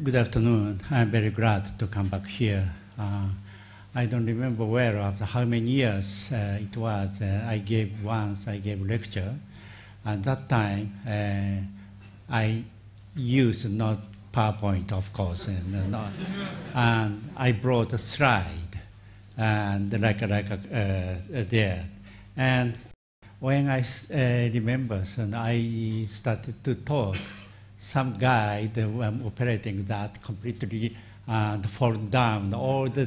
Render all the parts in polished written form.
Good afternoon. I'm very glad to come back here. I don't remember well after how many years it was. I gave lecture. At that time, I used not PowerPoint, of course, and I brought a slide and there. And when I remember, and I started to talk, some guy that was operating that completely fall down. All the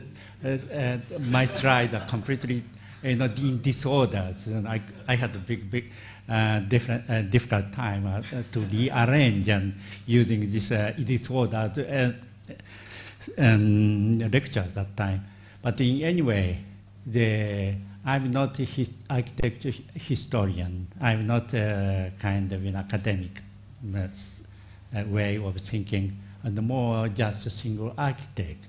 my slides are completely in disorders, and I had a big difficult time to rearrange and using this disorder lecture at that time. But in any way, I'm not a architecture historian. I'm not a kind of an academic way of thinking, and more just a single architect.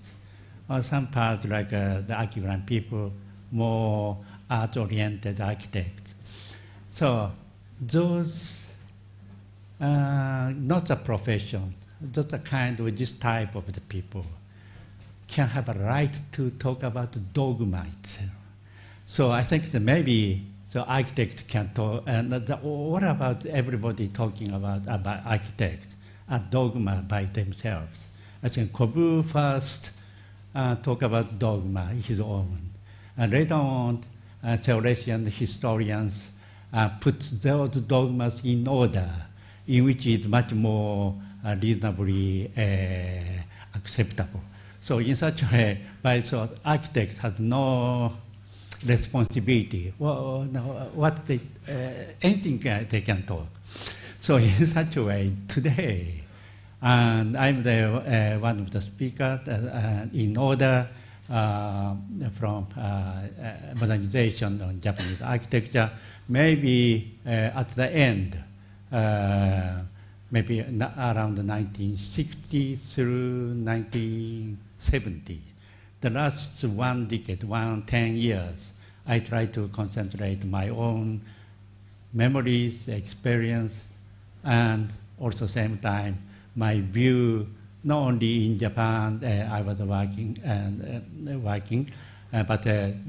Or some parts like the Archigram people, more art-oriented architects. So those, not a profession, not a kind of this type of the people can have a right to talk about dogma itself. So I think that maybe the architect can talk, and what about everybody talking about architect, a dogma by themselves? I think Kobu first talk about dogma, his own. And later on, theologians, historians put those dogmas in order, in which is much more reasonably acceptable. So in such a way, by so architects have no responsibility. Well, no, anything they can talk. So in such a way, today, and I'm the one of the speakers in order from modernization on Japanese architecture. Maybe at the end, maybe around 1960 through 1970, the last one decade, 10 years, I try to concentrate my own memories, experience, and also same time, my view, not only in Japan, I was working, but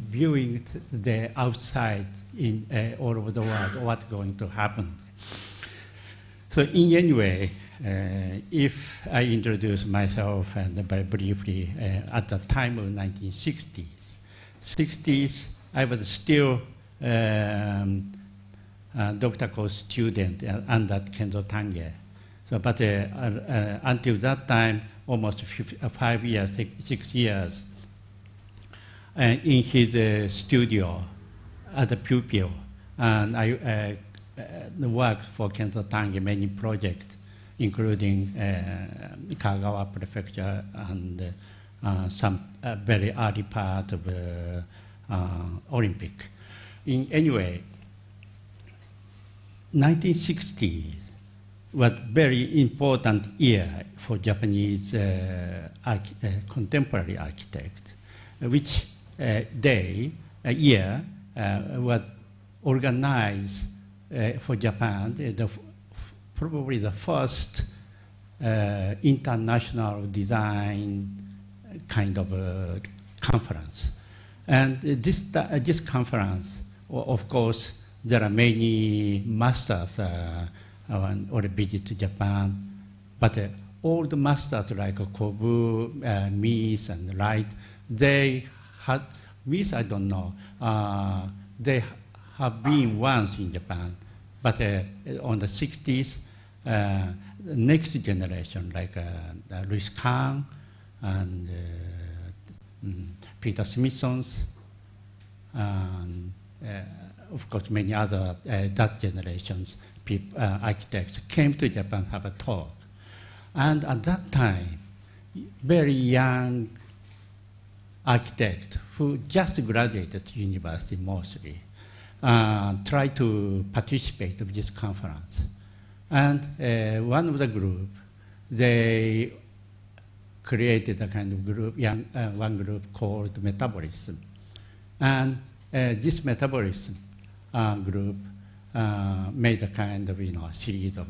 viewing the outside in all over the world, what's going to happen. So in any way, if I introduce myself and very briefly, at the time of 1960s, I was still doctoral course student under Kenzo Tange. So, but until that time, almost 5 years, 6 years, in his studio as a pupil, and I worked for Kenzo Tange many projects, including Kagawa Prefecture and some very early part of Olympic. In anyway, 1960s was very important year for Japanese contemporary architect, which year was organized for Japan, probably the first international design kind of conference. And this conference, of course, there are many masters or visit to Japan, but all the masters like Kobu, Mies, and Wright, they had, Mies I don't know, they have been once in Japan, but on the 60s, next generation like Louis Kahn and Peter Smithsons, and of course many other that generations architects came to Japan have a talk. And at that time, very young architect who just graduated university mostly tried to participate in this conference. And one of the group, they created a kind of group, one group called Metabolism. And this Metabolism group made a kind of series of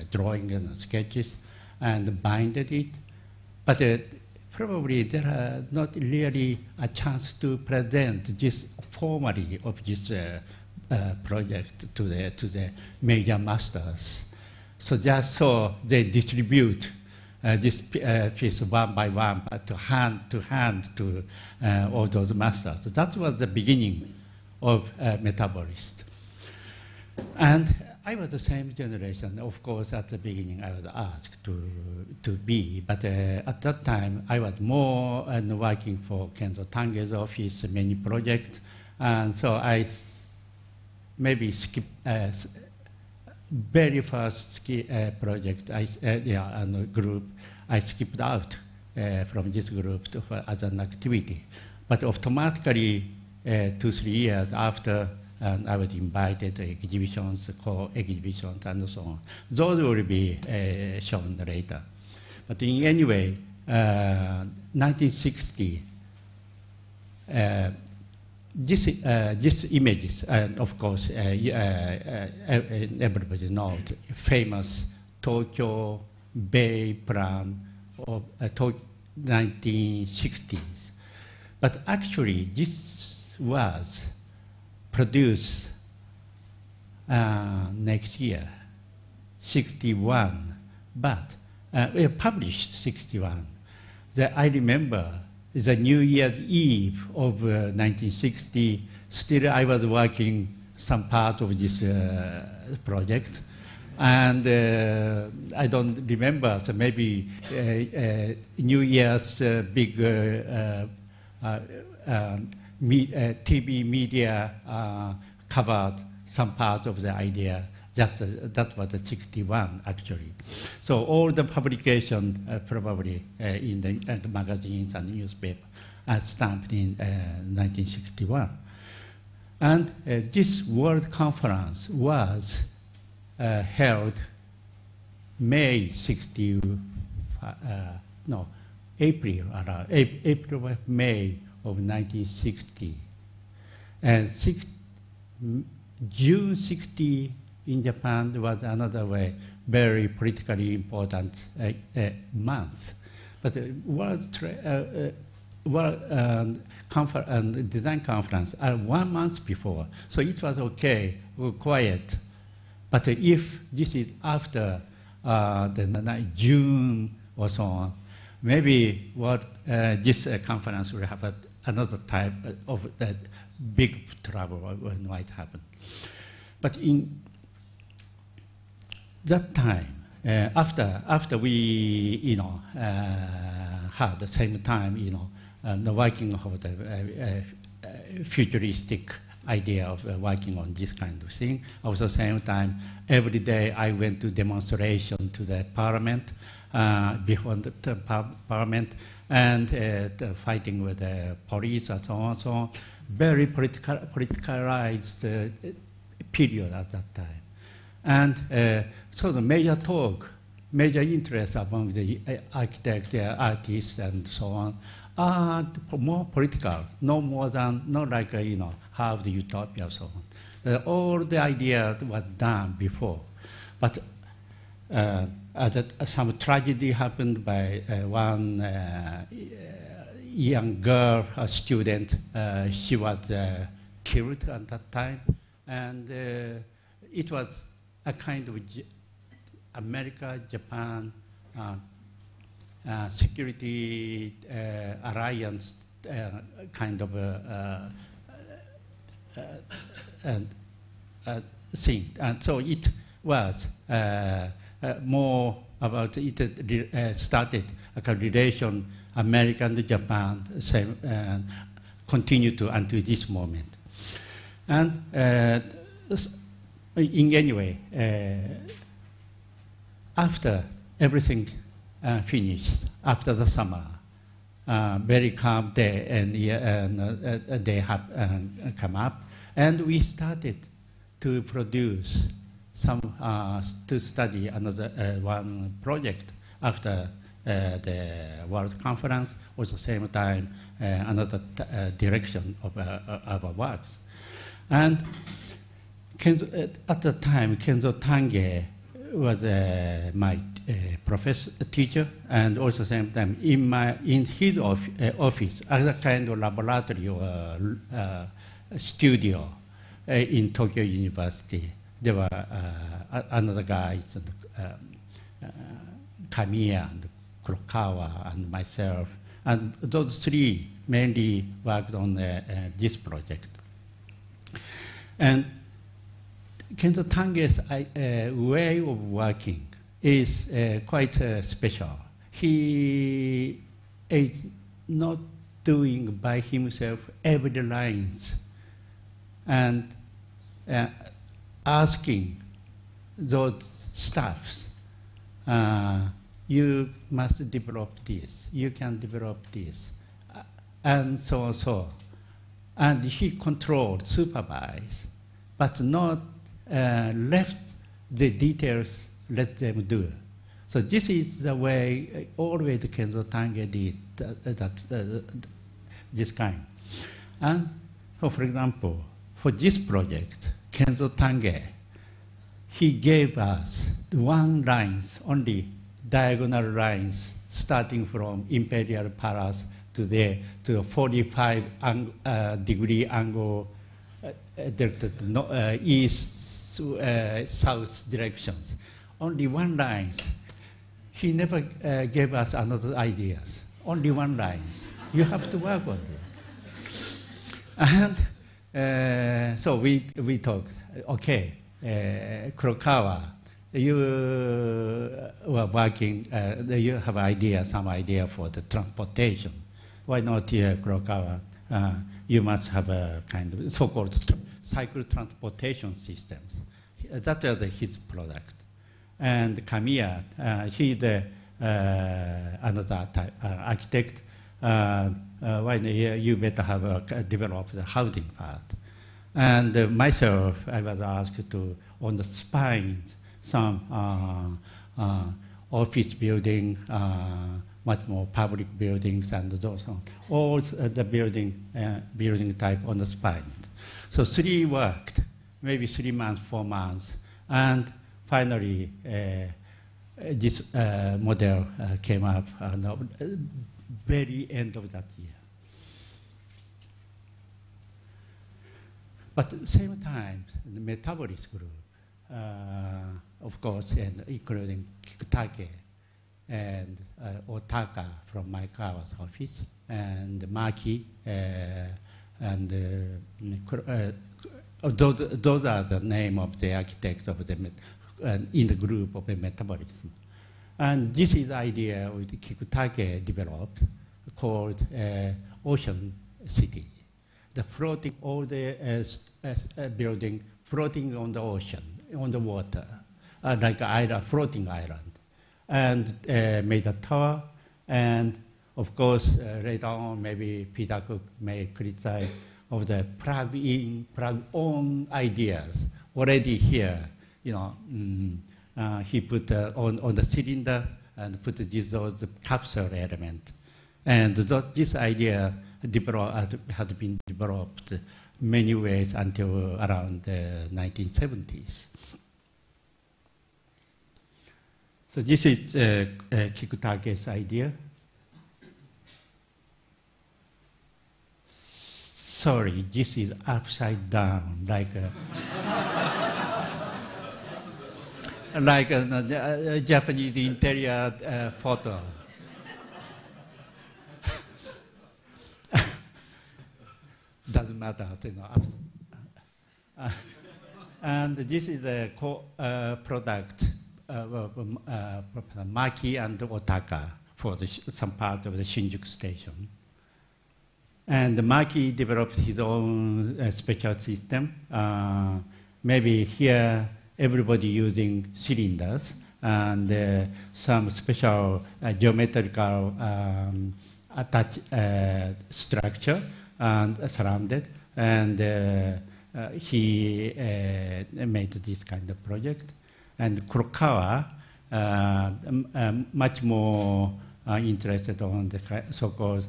drawings and sketches and binded it But probably there are not really a chance to present this formally of this project to the major masters. So just so they distribute this piece one by one to hand to all those masters. That was the beginning of Metabolist. And I was the same generation. Of course, at the beginning, I was asked to be, but at that time, I was more working for Kenzo Tange's office, many projects, and so I maybe skipped very first project, and group. I skipped out from this group as an activity, but automatically 2-3 years after. And I was invited to exhibitions, co-exhibitions, and so on. Those will be shown later. But in any way, 1960, these images, and of course, everybody knows, famous Tokyo Bay plan of 1960s. But actually, this was produced next year, 61, but published 61. I remember the New Year's Eve of 1960, still I was working some part of this project, and I don't remember, so maybe New Year's big TV media covered some part of the idea. That was the 61 actually. So all the publication probably in the magazines and newspaper are stamped in 1961. And this World Conference was held April or May of 1960. And June 60 in Japan was another way, very politically important month. But it was design conference 1 month before, so it was okay, quiet. But if this is after June or so on, maybe this conference will have another type of big trouble might happen. But in that time, after we had the same time, the working of the futuristic idea of working on this kind of thing. Also, same time, every day I went to demonstration to the parliament, before the parliament, and fighting with the police and so on, so on. Very politicalized period at that time. And so the major talk, major interest among the architects, artists, and so on, are more political, no more than, not like, half the utopia, so on. All the ideas was done before. But some tragedy happened by one young girl, a student. She was killed at that time. And it was a kind of America-Japan security alliance kind of thing. And so it was more about, it started a relation, America and Japan, same, continue to until this moment. And in any way, after everything finished, after the summer, very calm day, and they have come up, and we started to produce some, to study another one project after the World Conference, at the same time, another direction of our works. And at the time, Kenzo Tange was my professor, teacher, and also same time in his office as a kind of laboratory or studio in Tokyo University. There were another guy, Kamiya and Kurokawa and myself, and those three mainly worked on this project. And Kenzo Tange's way of working is quite special. He is not doing by himself every lines and asking those staffs, you must develop this, you can develop this, and so on, so. And he controlled, supervised, but not left the details, let them do. So this is the way always Kenzo Tange did this kind. And for example, for this project, Kenzo Tange, he gave us one lines, only diagonal lines, starting from Imperial Palace to the 45 degree angle directed east, south directions. Only one line. He never gave us another ideas. Only one line. You have to work on it. And so we talked. Okay, Kurokawa, you were working. You have some idea for the transportation. Why not here, Kurokawa? You must have a kind of so-called cycle transportation systems. That was his product. And Kamiya, he's another type, architect. You better have developed the housing part. And myself, I was asked to, on the spine, some office building, much more public buildings and those on. All the building type on the spine. So three worked, maybe 3 months, 4 months, and finally this model came up at the very end of that year. But at the same time, the Metabolist Group, of course, and including Kikutake and Otaka from Maekawa's office, and Maki, and those are the name of the architect of the in the group of the metabolism. And this is the idea which Kikutake developed, called Ocean City. The floating, all the building floating on the ocean, on the water, like an island, floating island. And made a tower, and of course, later on, maybe Peter Cook may criticize of the plug-in, plug-on ideas already here. You know, he put on the cylinder and put those capsule element, and this idea had been developed many ways until around the 1970s. So this is Kikutake's idea. Sorry, this is upside down, like a Japanese interior photo. Doesn't matter, you know. And this is a product. Maki and Otaka for some part of the Shinjuku station. And Maki developed his own special system. Maybe here everybody using cylinders and some special geometrical structure and surrounded. And he made this kind of project. And Kurokawa, much more interested on the so-called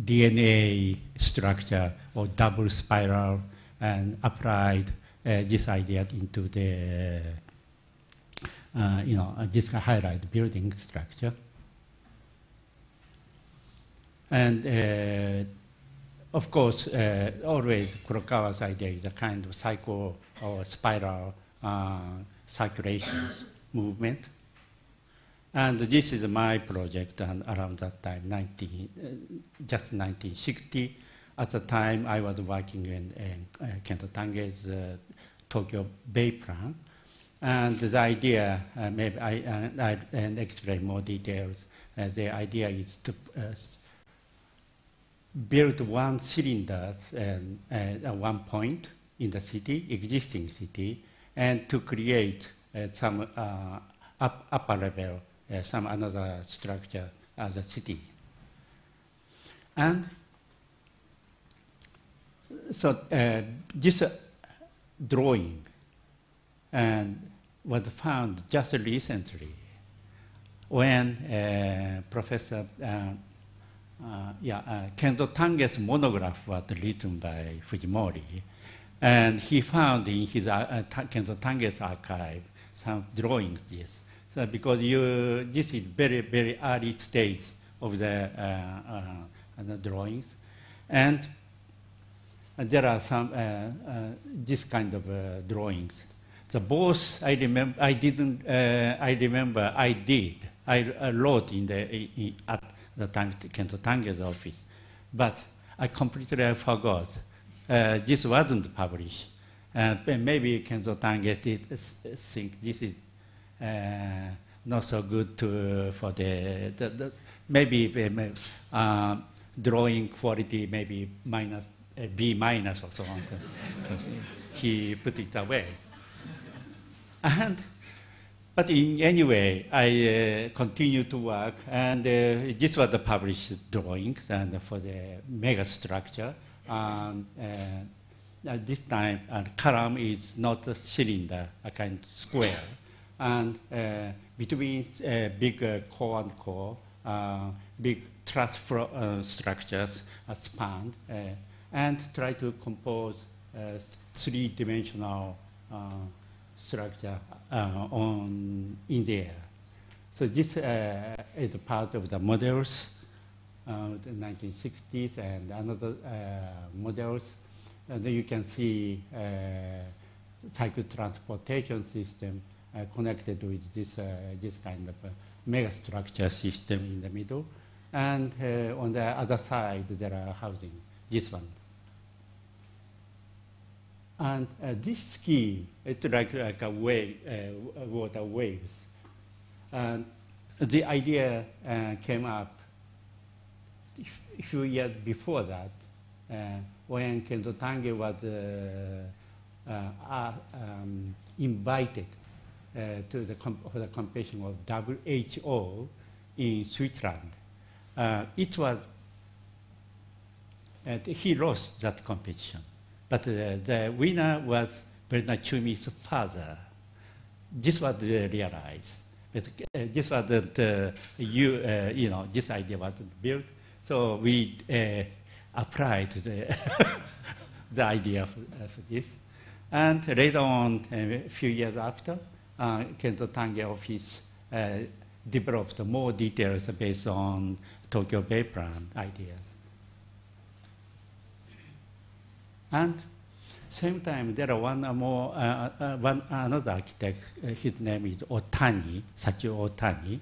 DNA structure or double spiral, and applied this idea into the this highlight building structure. And of course, always Kurokawa's idea is a kind of cycle or spiral circulation movement. And this is my project around that time, just 1960. At the time, I was working in Kento Tange's Tokyo Bay Plan. And the idea, maybe I explain more details. The idea is to build one cylinder at one point in the city, existing city, and to create some upper level, some another structure as a city. And so this drawing was found just recently when Professor Kenzo Tange's monograph was written by Fujimori, and he found in his Kenzo Tange's archive some drawings. This, so because this is very early stage of the drawings, and there are some this kind of drawings. So both I remember I wrote at the time Kento Tange's office, but I completely forgot. This wasn't published. Maybe Kento Tange did think this is not so good for the maybe drawing quality maybe minus B minus or so on. So he put it away. But in any way, I continued to work, and this was the published drawings and for the mega structure. This time, column is not a cylinder, a kind of square, and between big core and core, big truss structures are spanned, and try to compose three-dimensional structure in the air. So this is part of the models, the 1960s, and another models. And you can see cycle transportation system connected with this kind of mega structure system in the middle. And on the other side, there are housing, this one. And this scheme, it's like a wave, water waves. And the idea came up a few years before that, when Kento Tange was invited for the competition of WHO in Switzerland. It was, he lost that competition. But the winner was Bernard Chumi's father. This was realized. But this was this idea was built. So we applied the idea for this. And later on, a few years after, Kento Tange office developed more details based on Tokyo Bay Plan ideas. And same time, there are another architect. His name is Otani, Sachio Otani.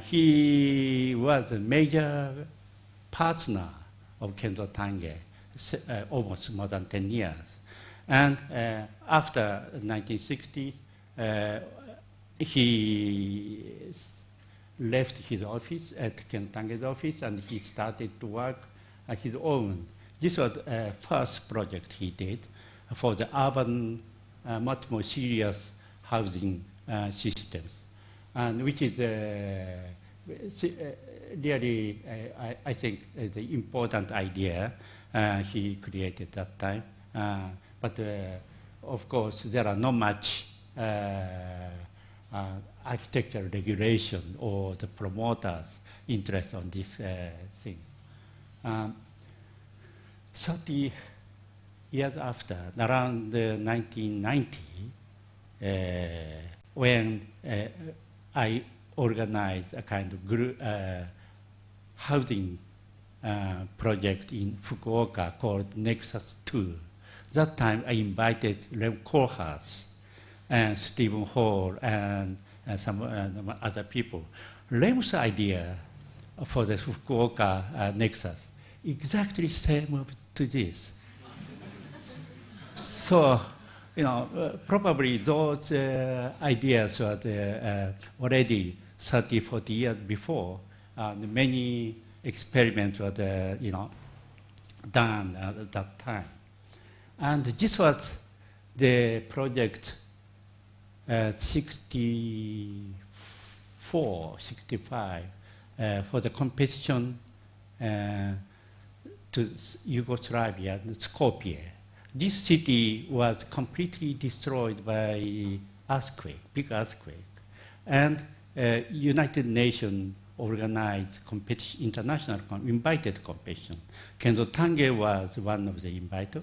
He was a major partner of Kento Tange, almost more than 10 years. And after 1960, he left his office at Kento Tange's office, and he started to work at his own. This was the first project he did for the urban, much more serious housing systems, and which is really, I think, the important idea he created that time. But of course, there are not much architectural regulation or the promoters' interest on this thing. 30 years after, around 1990, when I organized a kind of group, housing project in Fukuoka called Nexus 2. That time I invited Lem Kohlhaas and Stephen Hall and some other people. Lem's idea for the Fukuoka Nexus exactly same to this. So, you know, probably those ideas were already 30, 40 years before. Many experiments were, you know, done at that time. And this was the project 64, 65 for the competition to Yugoslavia, Skopje. This city was completely destroyed by earthquake, big earthquake. And United Nations organized competition, international invited competition. Kendo Tange was one of the invited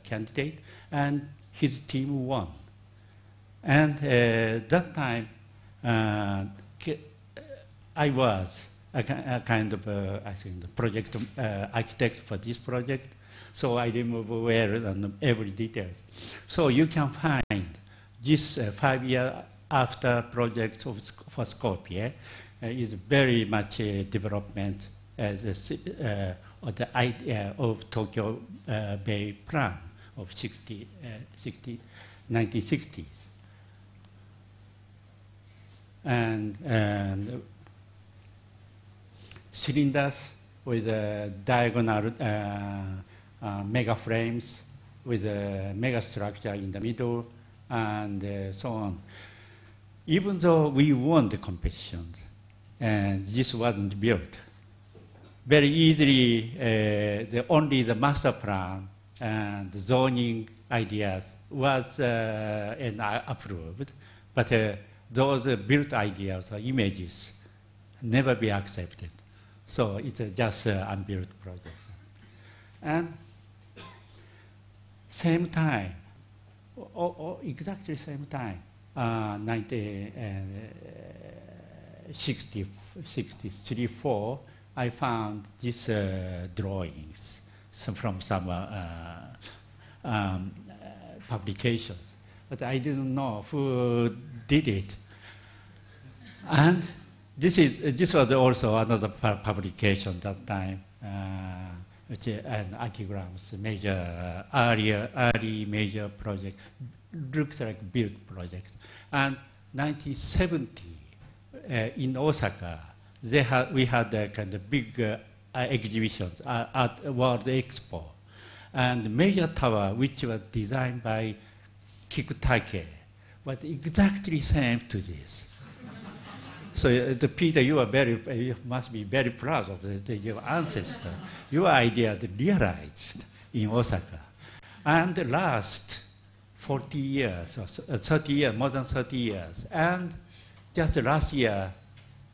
candidate, and his team won. And that time, I was a kind of, I think, the project architect for this project. So I remember where and every detail. So you can find this 5 years after project for Skopje is very much development as of the idea of Tokyo Bay plan of 1960s. And cylinders with diagonal mega frames with a mega structure in the middle and so on. Even though we won the competitions, and this wasn't built, very easily only the master plan and the zoning ideas was approved, but those built ideas or images never be accepted. So it's just an unbuilt project. And same time, exactly same time, 1963-4, I found these drawings from some publications, but I didn't know who did it. And this was also another publication that time, and Archigram's major, early major project, looks like built project. And 1970, in Osaka, we had a kind of big exhibitions at World Expo. And major tower, which was designed by Kikutake, was exactly same to this. So Peter, you must be very proud of your ancestor. Your idea realized in Osaka. And the last 40 years, or 30 years, more than 30 years. And just last year,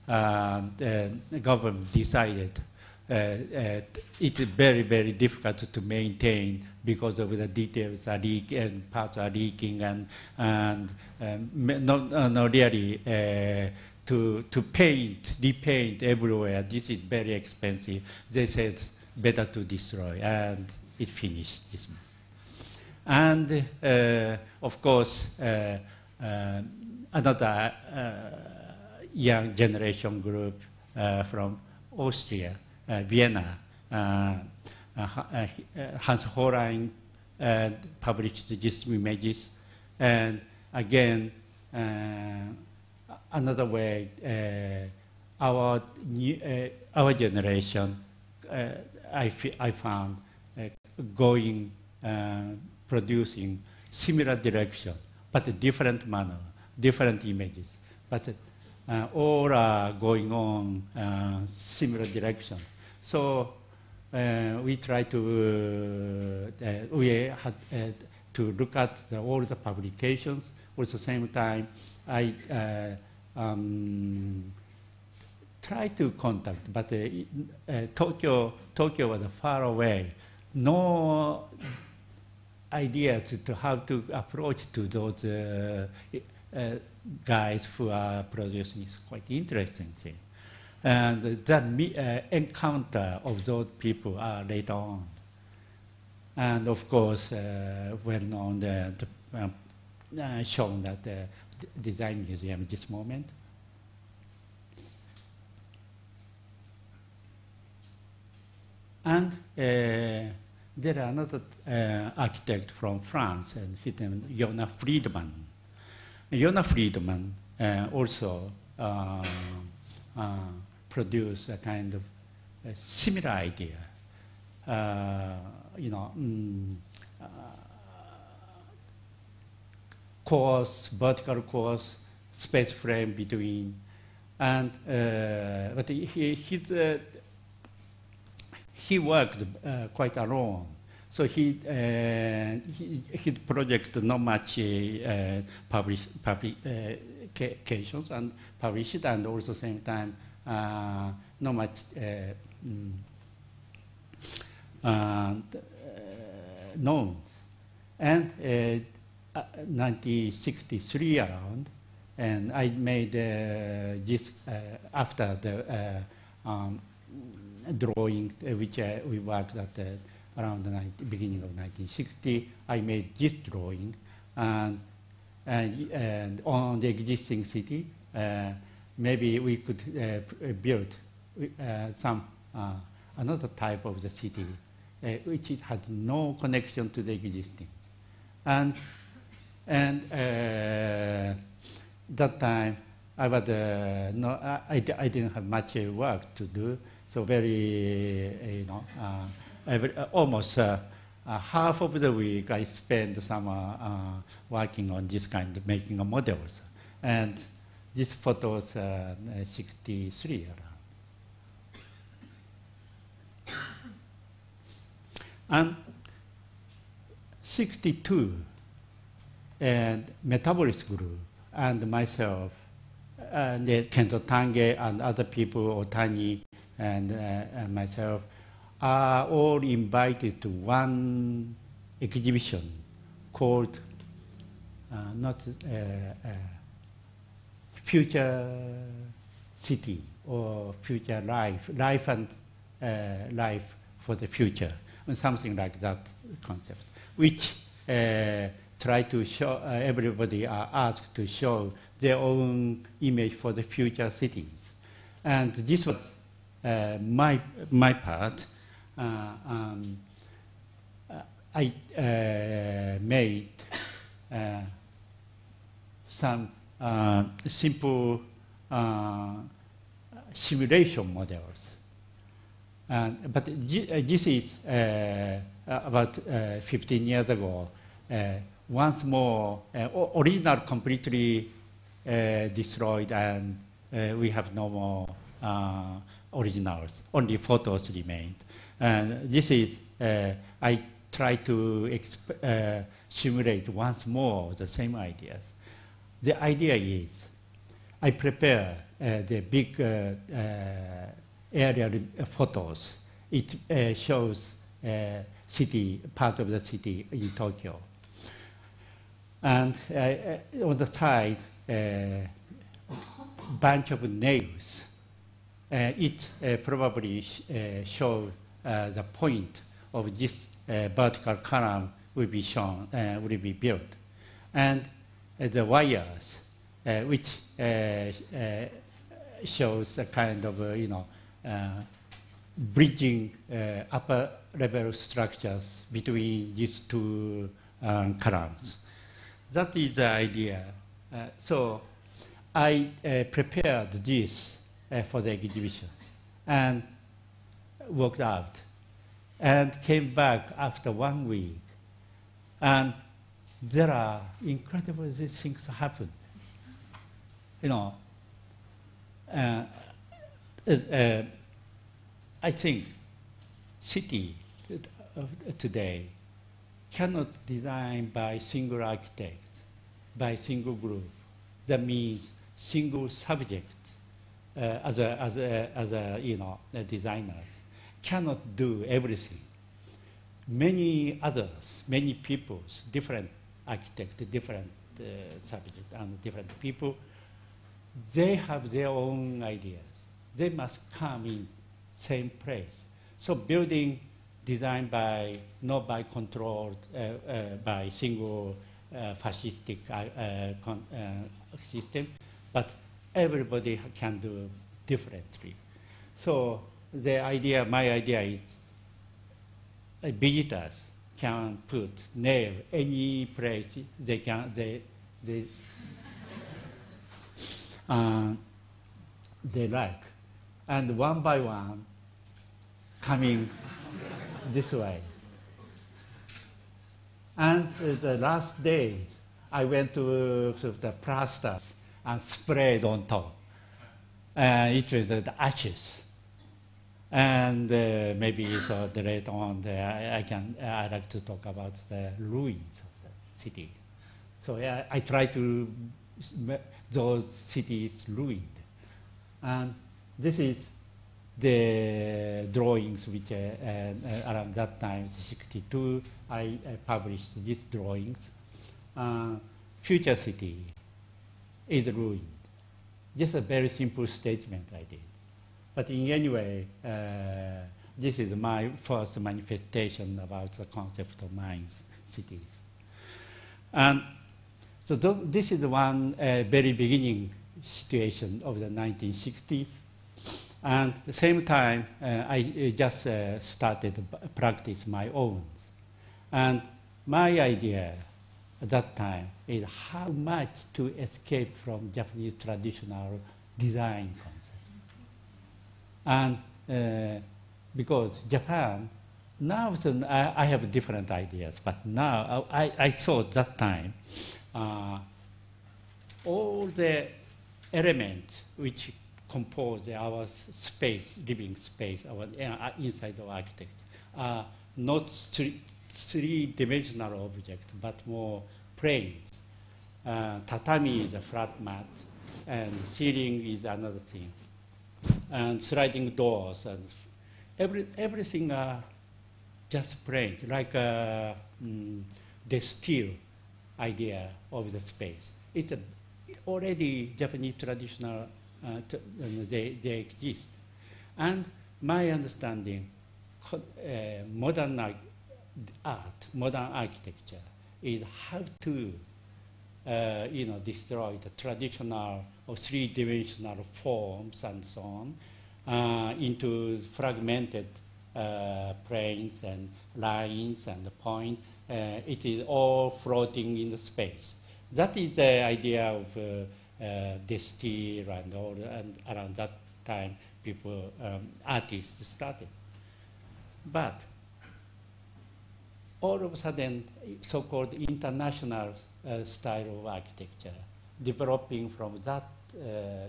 the government decided it's very, very difficult to maintain because of the details are leaking and parts are leaking and not really to repaint everywhere. This is very expensive. They said better to destroy, and it finished this. And of course, another young generation group from Austria, Vienna, Hans Hollein published these images, and again, another way, our generation, I found going, producing similar direction, but a different manner, different images, but all are going on similar direction. So we try to we had to look at all the publications. At the same time, I try to contact, but Tokyo was far away. No idea to how to approach to those guys who are producing is quite interesting thing. And the encounter of those people are later on. And of course, well known, shown at the Design Museum at this moment. And there are another architect from France, and his name is Jonas Friedman. Jonas Friedman also produced a kind of a similar idea. Course, vertical course, space frame between, and but he worked quite alone. So his project not much publications and published, and also same time not much known. And 1963 around, and I made this after the drawing which we worked at around the beginning of 1960. I made this drawing, and on the existing city, maybe we could build some another type of the city, which it had no connection to the existing. And that time I was I didn't have much work to do, so very almost half of the week I spent summer working on this kind of making of models, and this photos 63 around. And 62, and Metabolist Group and myself, and Kento Tange and other people, Otani and myself, are all invited to one exhibition called Future City or Future Life, Life and Life for the Future, and something like that concept, which try to show, everybody are asked to show their own image for the future cities. And this was my part. I made some simple simulation models. But this is about 15 years ago. Once more, original completely destroyed, and we have no more originals. Only photos remained. And this is, I try to simulate once more the same ideas. The idea is, I prepare the big aerial photos. It shows city, part of the city in Tokyo. And on the side, bunch of nails. It probably shows the point of this vertical column will be shown, will be built. And the wires, which shows a kind of, bridging upper level structures between these two columns. That is the idea. So I prepared this for the exhibition and worked out and came back after 1 week. And there are incredible things happen. I think city today cannot design by single architect, by single group. That means single subject as designers cannot do everything. Many others, many peoples, different architects, different subject and different people. They have their own ideas. They must come in same place. So building designed by, not by controlled, by single fascistic system, but everybody can do differently. So the idea, my idea is visitors can put nail any place they can, they like, and one by one coming this way. And the last days, I went to the plasters and sprayed on top. It was the ashes. And maybe so later on, I like to talk about the ruins of the city. So I try to those cities ruined. And this is the drawings which around that time, 62, I published these drawings. Future city is ruined. Just a very simple statement I did. But in any way, this is my first manifestation about the concept of minds, cities. And so this is one very beginning situation of the 1960s. And at the same time, I just started to practice my own. And my idea at that time is how much to escape from Japanese traditional design concept. And because Japan, now I have different ideas, but now I thought that time all the elements which compose our space, living space, our inside of architecture, are not three-dimensional objects, but more planes. Tatami is a flat mat, and ceiling is another thing. And sliding doors, and everything are just planes, like the steel idea of the space. It's already Japanese traditional, they exist. And my understanding, modern art, modern architecture, is how to destroy the traditional or three-dimensional forms and so on into fragmented planes and lines and points. It is all floating in the space. That is the idea of the steel and all, and around that time, people, artists started. But all of a sudden, so-called international style of architecture, developing from that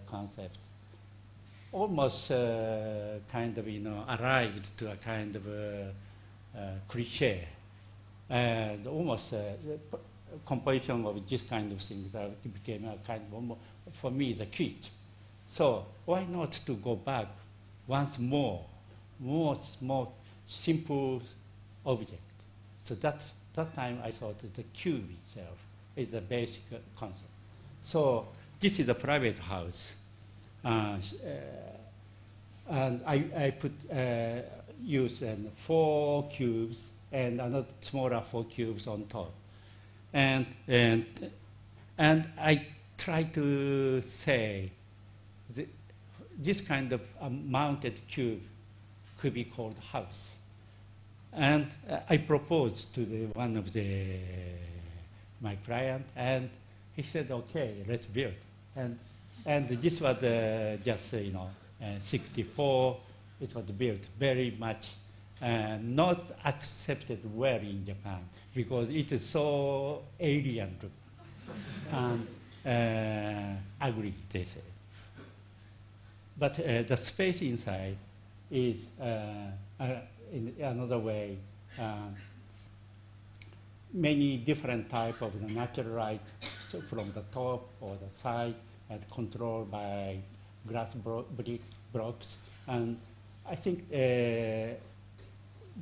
concept, almost kind of, arrived to a kind of cliche, and almost composition of this kind of things became a kind of, for me, the kitsch. So why not to go back once more simple object? So that time I thought that the cube itself is the basic concept. So this is a private house. And I use 4 cubes and another smaller 4 cubes on top. And I try to say this kind of mounted cube could be called house. And I proposed to one of my clients, and he said, "Okay, let's build." And this was just 64. It was built very much not accepted well in Japan because it is so alien and ugly, they say. But the space inside is in another way, many different types of the natural light from the top or the side and controlled by glass brick blocks. And I think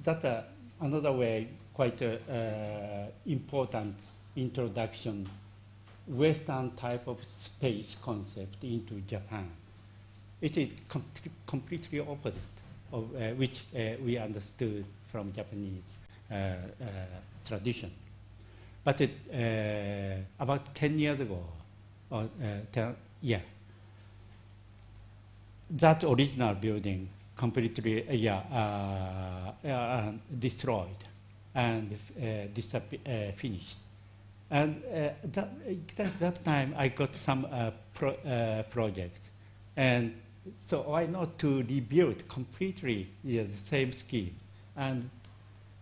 that another way, quite important introduction Western type of space concept into Japan. It is completely opposite of which we understood from Japanese tradition. But about 10 years ago, or that original building completely destroyed and finished. And at that time, I got some project. And so why not to rebuild completely the same scheme and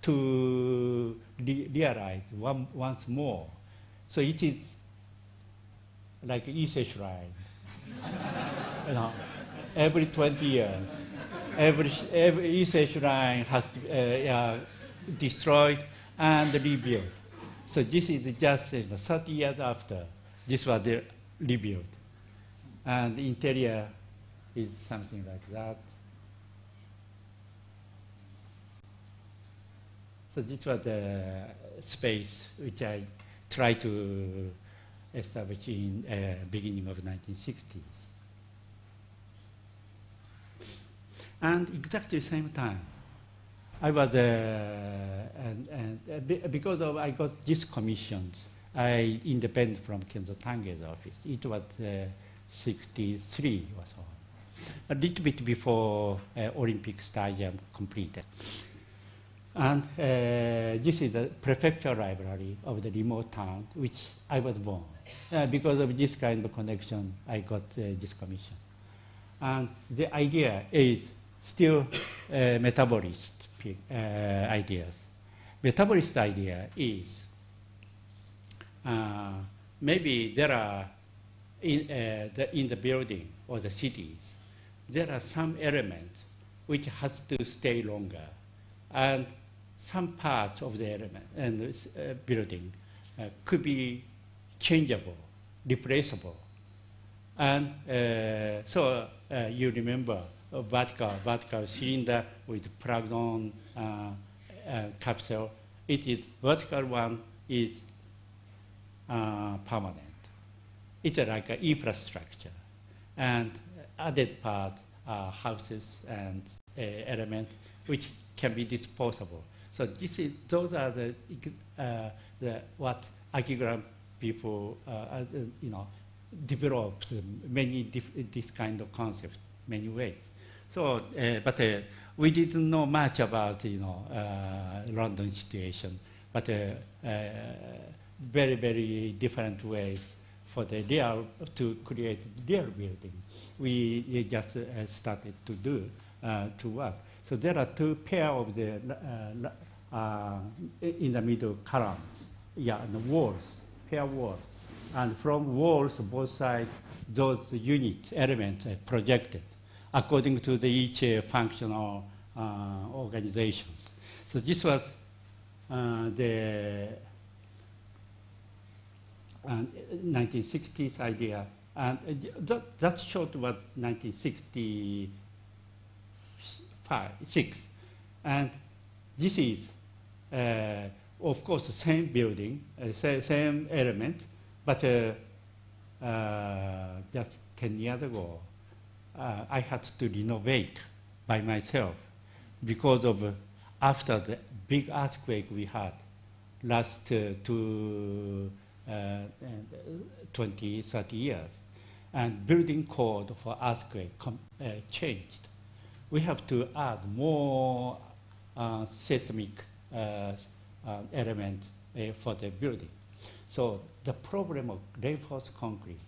to realize once more. So it is like Ise Shrine. You know, every 20 years, every Ise Shrine has to destroyed and rebuilt. So this is just 30 years after this was rebuilt. And the interior is something like that. So this was the space which I tried to establish in beginning of 1960s. And exactly the same time, I was, because I got these commissions, I independent from Kenzo Tange's office. It was 63 or so, a little bit before Olympic Stadium completed. And this is the prefecture library of the remote town, which I was born. Because of this kind of connection, I got this commission. And the idea is still metabolist ideas. Metabolist idea is maybe there are in the building or the cities, there are some elements which has to stay longer, and some parts of the element and building could be changeable, replaceable. And so you remember a vertical cylinder with plugged-on capsule. It is vertical one is permanent. It's like an infrastructure, and added part are houses and elements which can be disposable. So those are the what Archigram people developed many this kind of concept many ways. So, but we didn't know much about London situation, but very very different ways for the real to create real building. We just started to do to work. So there are two pair of the in the middle columns, and the walls, pair walls, and from walls both sides those unit elements are projected according to the each functional organizations. So this was the 1960s idea, and that shot was 1966, and this is of course the same building, same element, but just 10 years ago, I had to renovate by myself because of after the big earthquake we had last 20, 30 years, and building code for earthquake changed. We have to add more seismic elements for the building. So the problem of reinforced concrete,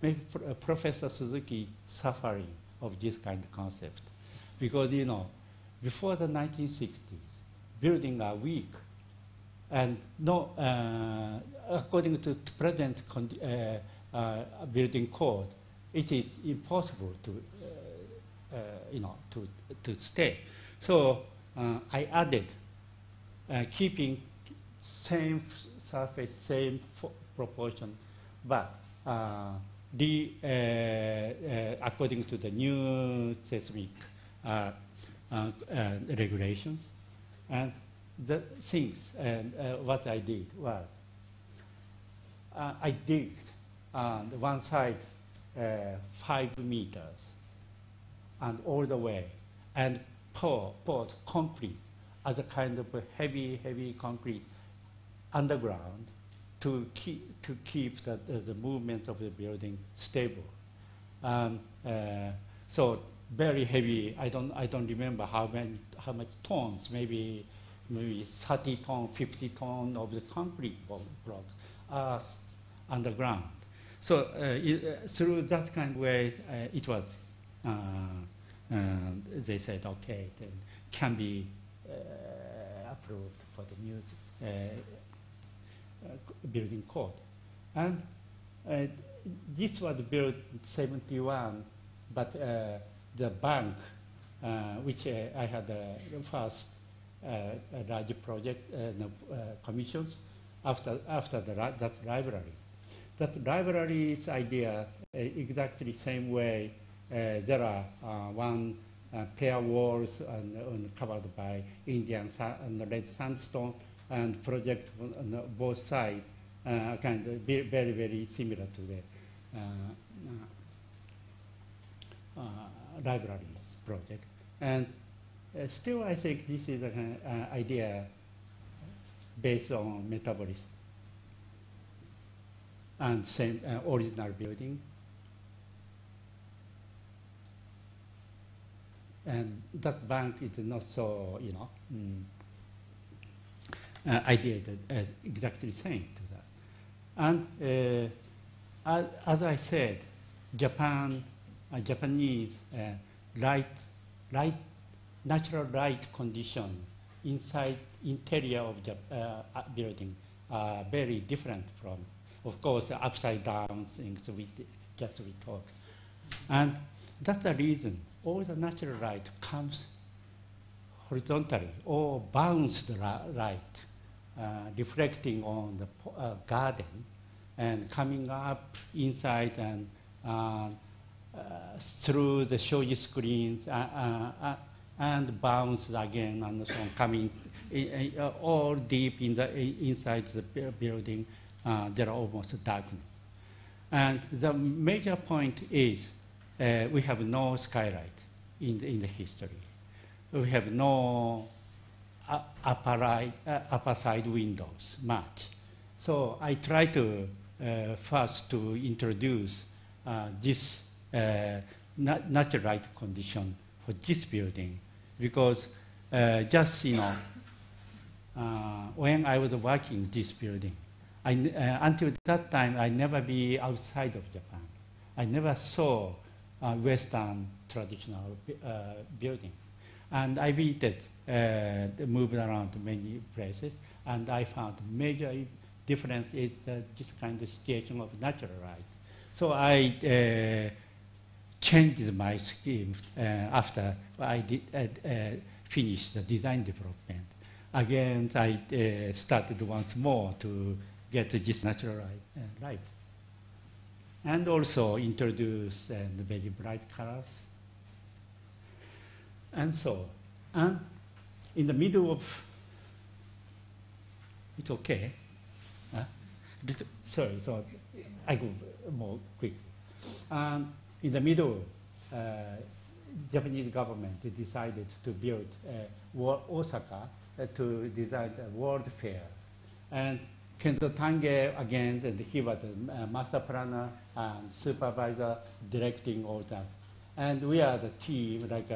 maybe Professor Suzuki suffering of this kind of concept, because before the 1960s, buildings are weak, and no, according to present building code, it is impossible to to stay. So I added, keeping same surface, same proportion, but according to the new seismic regulations. And the things, and what I did was, I digged and one side 5 meters, and all the way, and poured concrete as a kind of a heavy concrete underground to keep the movement of the building stable. So very heavy. I don't remember how much tons. Maybe 30 ton, 50 ton of the concrete blocks are underground. So through that kind of way, it was. They said, okay, then can be approved for the new building code. And this was built in 71, but the bank, which I had the first large project commissions after that library. That library's idea, exactly same way, there are one pair walls covered by Indian and red sandstone, and project on both sides kind of very similar to the libraries project. And still, I think this is an idea based on Metabolist and same original building. And that bank is not so, ideated as exactly same to that. And as I said, Japanese natural light condition inside interior of building are very different from, of course, upside down things we talked. And that's the reason all the natural light comes horizontally or bounced light, reflecting on the garden and coming up inside and through the shoji screens and bounce again and so on, coming all deep in the inside the building. There are almost darkness. And the major point is we have no skylight in the history. We have no upper side windows much. So I try to first to introduce this natural light condition for this building, because just when I was working this building, until that time I never be outside of Japan. I never saw Western traditional buildings, and I visited, moved around to many places, and I found major difference is this kind of situation of natural light. So I changed my scheme after I did finish the design development. Again, I started once more to get this natural light. And also introduce the very bright colors. And so, and in the middle of, it's okay. Sorry, so I go more quickly. In the middle, Japanese government decided to build Osaka to design a world fair. And Kento Tange, again, and he was the master planner and supervisor directing all that. And we are the team like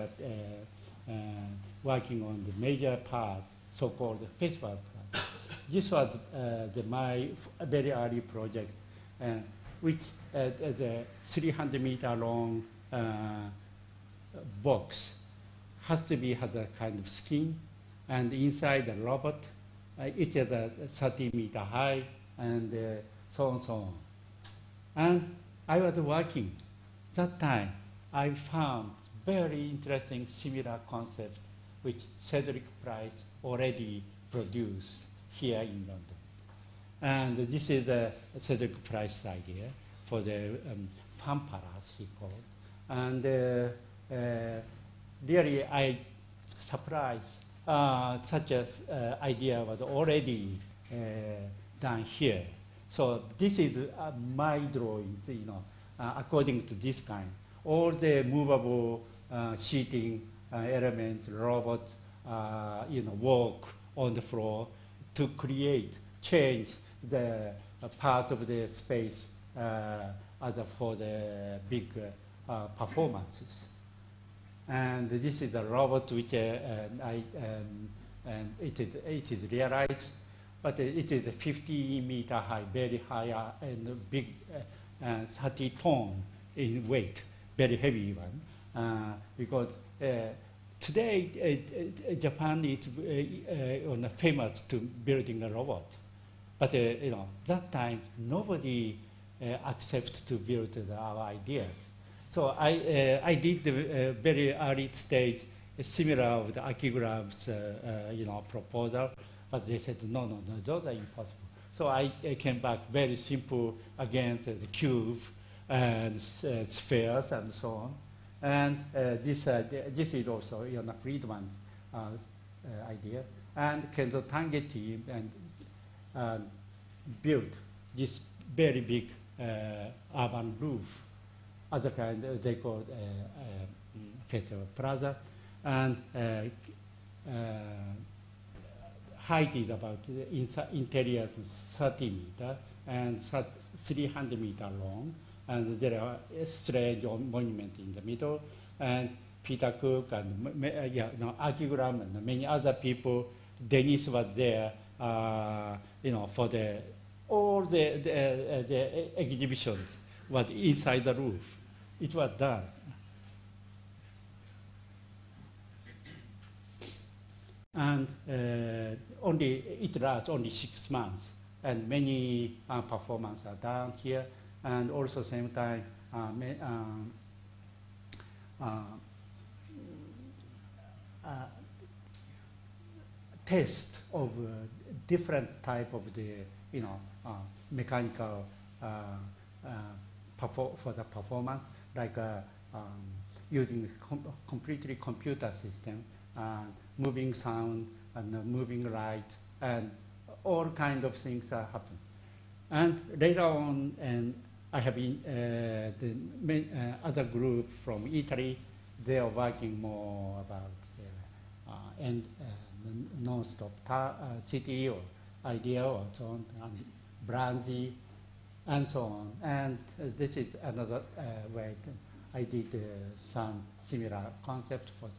working on the major part, so-called festival part. This was my very early project, which the 300-meter long box has a kind of skin, and inside the robot, it is 30 meters high, and so on. And I was working. That time, I found very interesting similar concept, which Cedric Price already produced here in London. And this is the Cedric Price idea for the fan palace, he called. And really, I surprised such an idea was already done here. So this is my drawings, according to this kind. All the movable sheeting elements, robots, walk on the floor to change the part of the space for the big performances. And this is a robot which and it is realized, but it is 50-meter high, very high and big, 30 ton in weight, very heavy one. Because today Japan is famous to building a robot, but that time nobody accepts to build our ideas. So I did the very early stage similar of the Archigram's proposal, but they said no, those are impossible. So I came back very simple against the cube and spheres and so on. And this is also Friedman's idea. And Kenzo Tange team and built this very big urban roof. Other kind they called Festival Plaza, and height is about interior 30 meter and 300 meter long, and there are a strange monument in the middle, and Peter Cook and Archigram and many other people. Dennis was there, for all the exhibitions was inside the roof. It was done. And it lasts only 6 months, and many performances are done here, and also same time test of different type of the mechanical for the performance, like using completely computer system, moving sound and moving light, and all kind of things are happening. And later on, and I have the other group from Italy. They are working more about non-stop city or idea or so on, and Brandy, and so on. And this is another way I did some similar concept for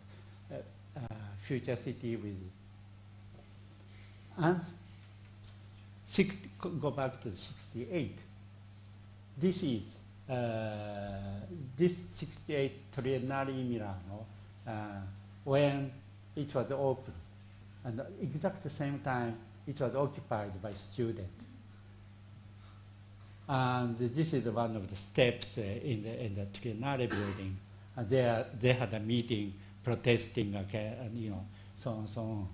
future city with. And go back to 68. This is this 68 Triennale in Milano when it was open, and exact the same time it was occupied by students. And this is one of the steps in the Triennale building. And they had a meeting protesting, and so on, so on.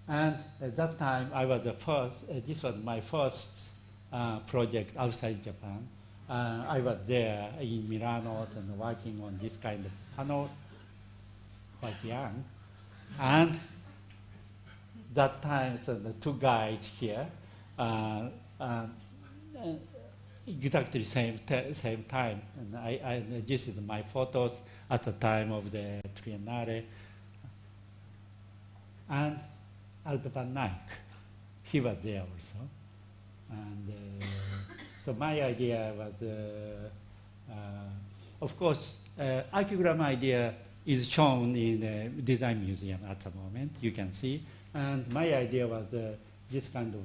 And at that time, I was the first. This was my first project outside Japan. I was there in Milano and working on this kind of panel, quite young. And that time, so the two guys here. Exactly same time, and this is my photos at the time of the Triennale. And Aldo van Eyck, he was there also. And so my idea was, of course, Archigram idea is shown in the design museum at the moment, you can see. And my idea was this kind of,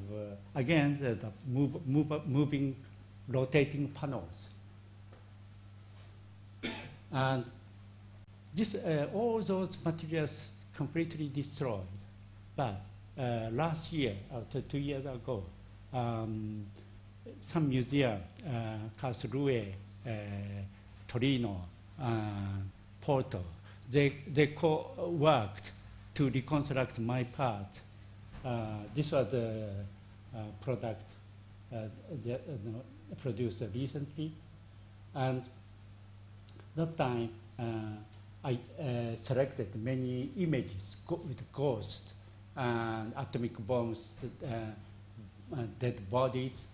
again, the moving, rotating panels. And this, all those materials completely destroyed. But last year, 2 years ago, some museum, Karlsruhe, Torino, Porto, they co-worked to reconstruct my part. This was the product produced recently, and that time I selected many images with ghosts and atomic bombs, dead bodies,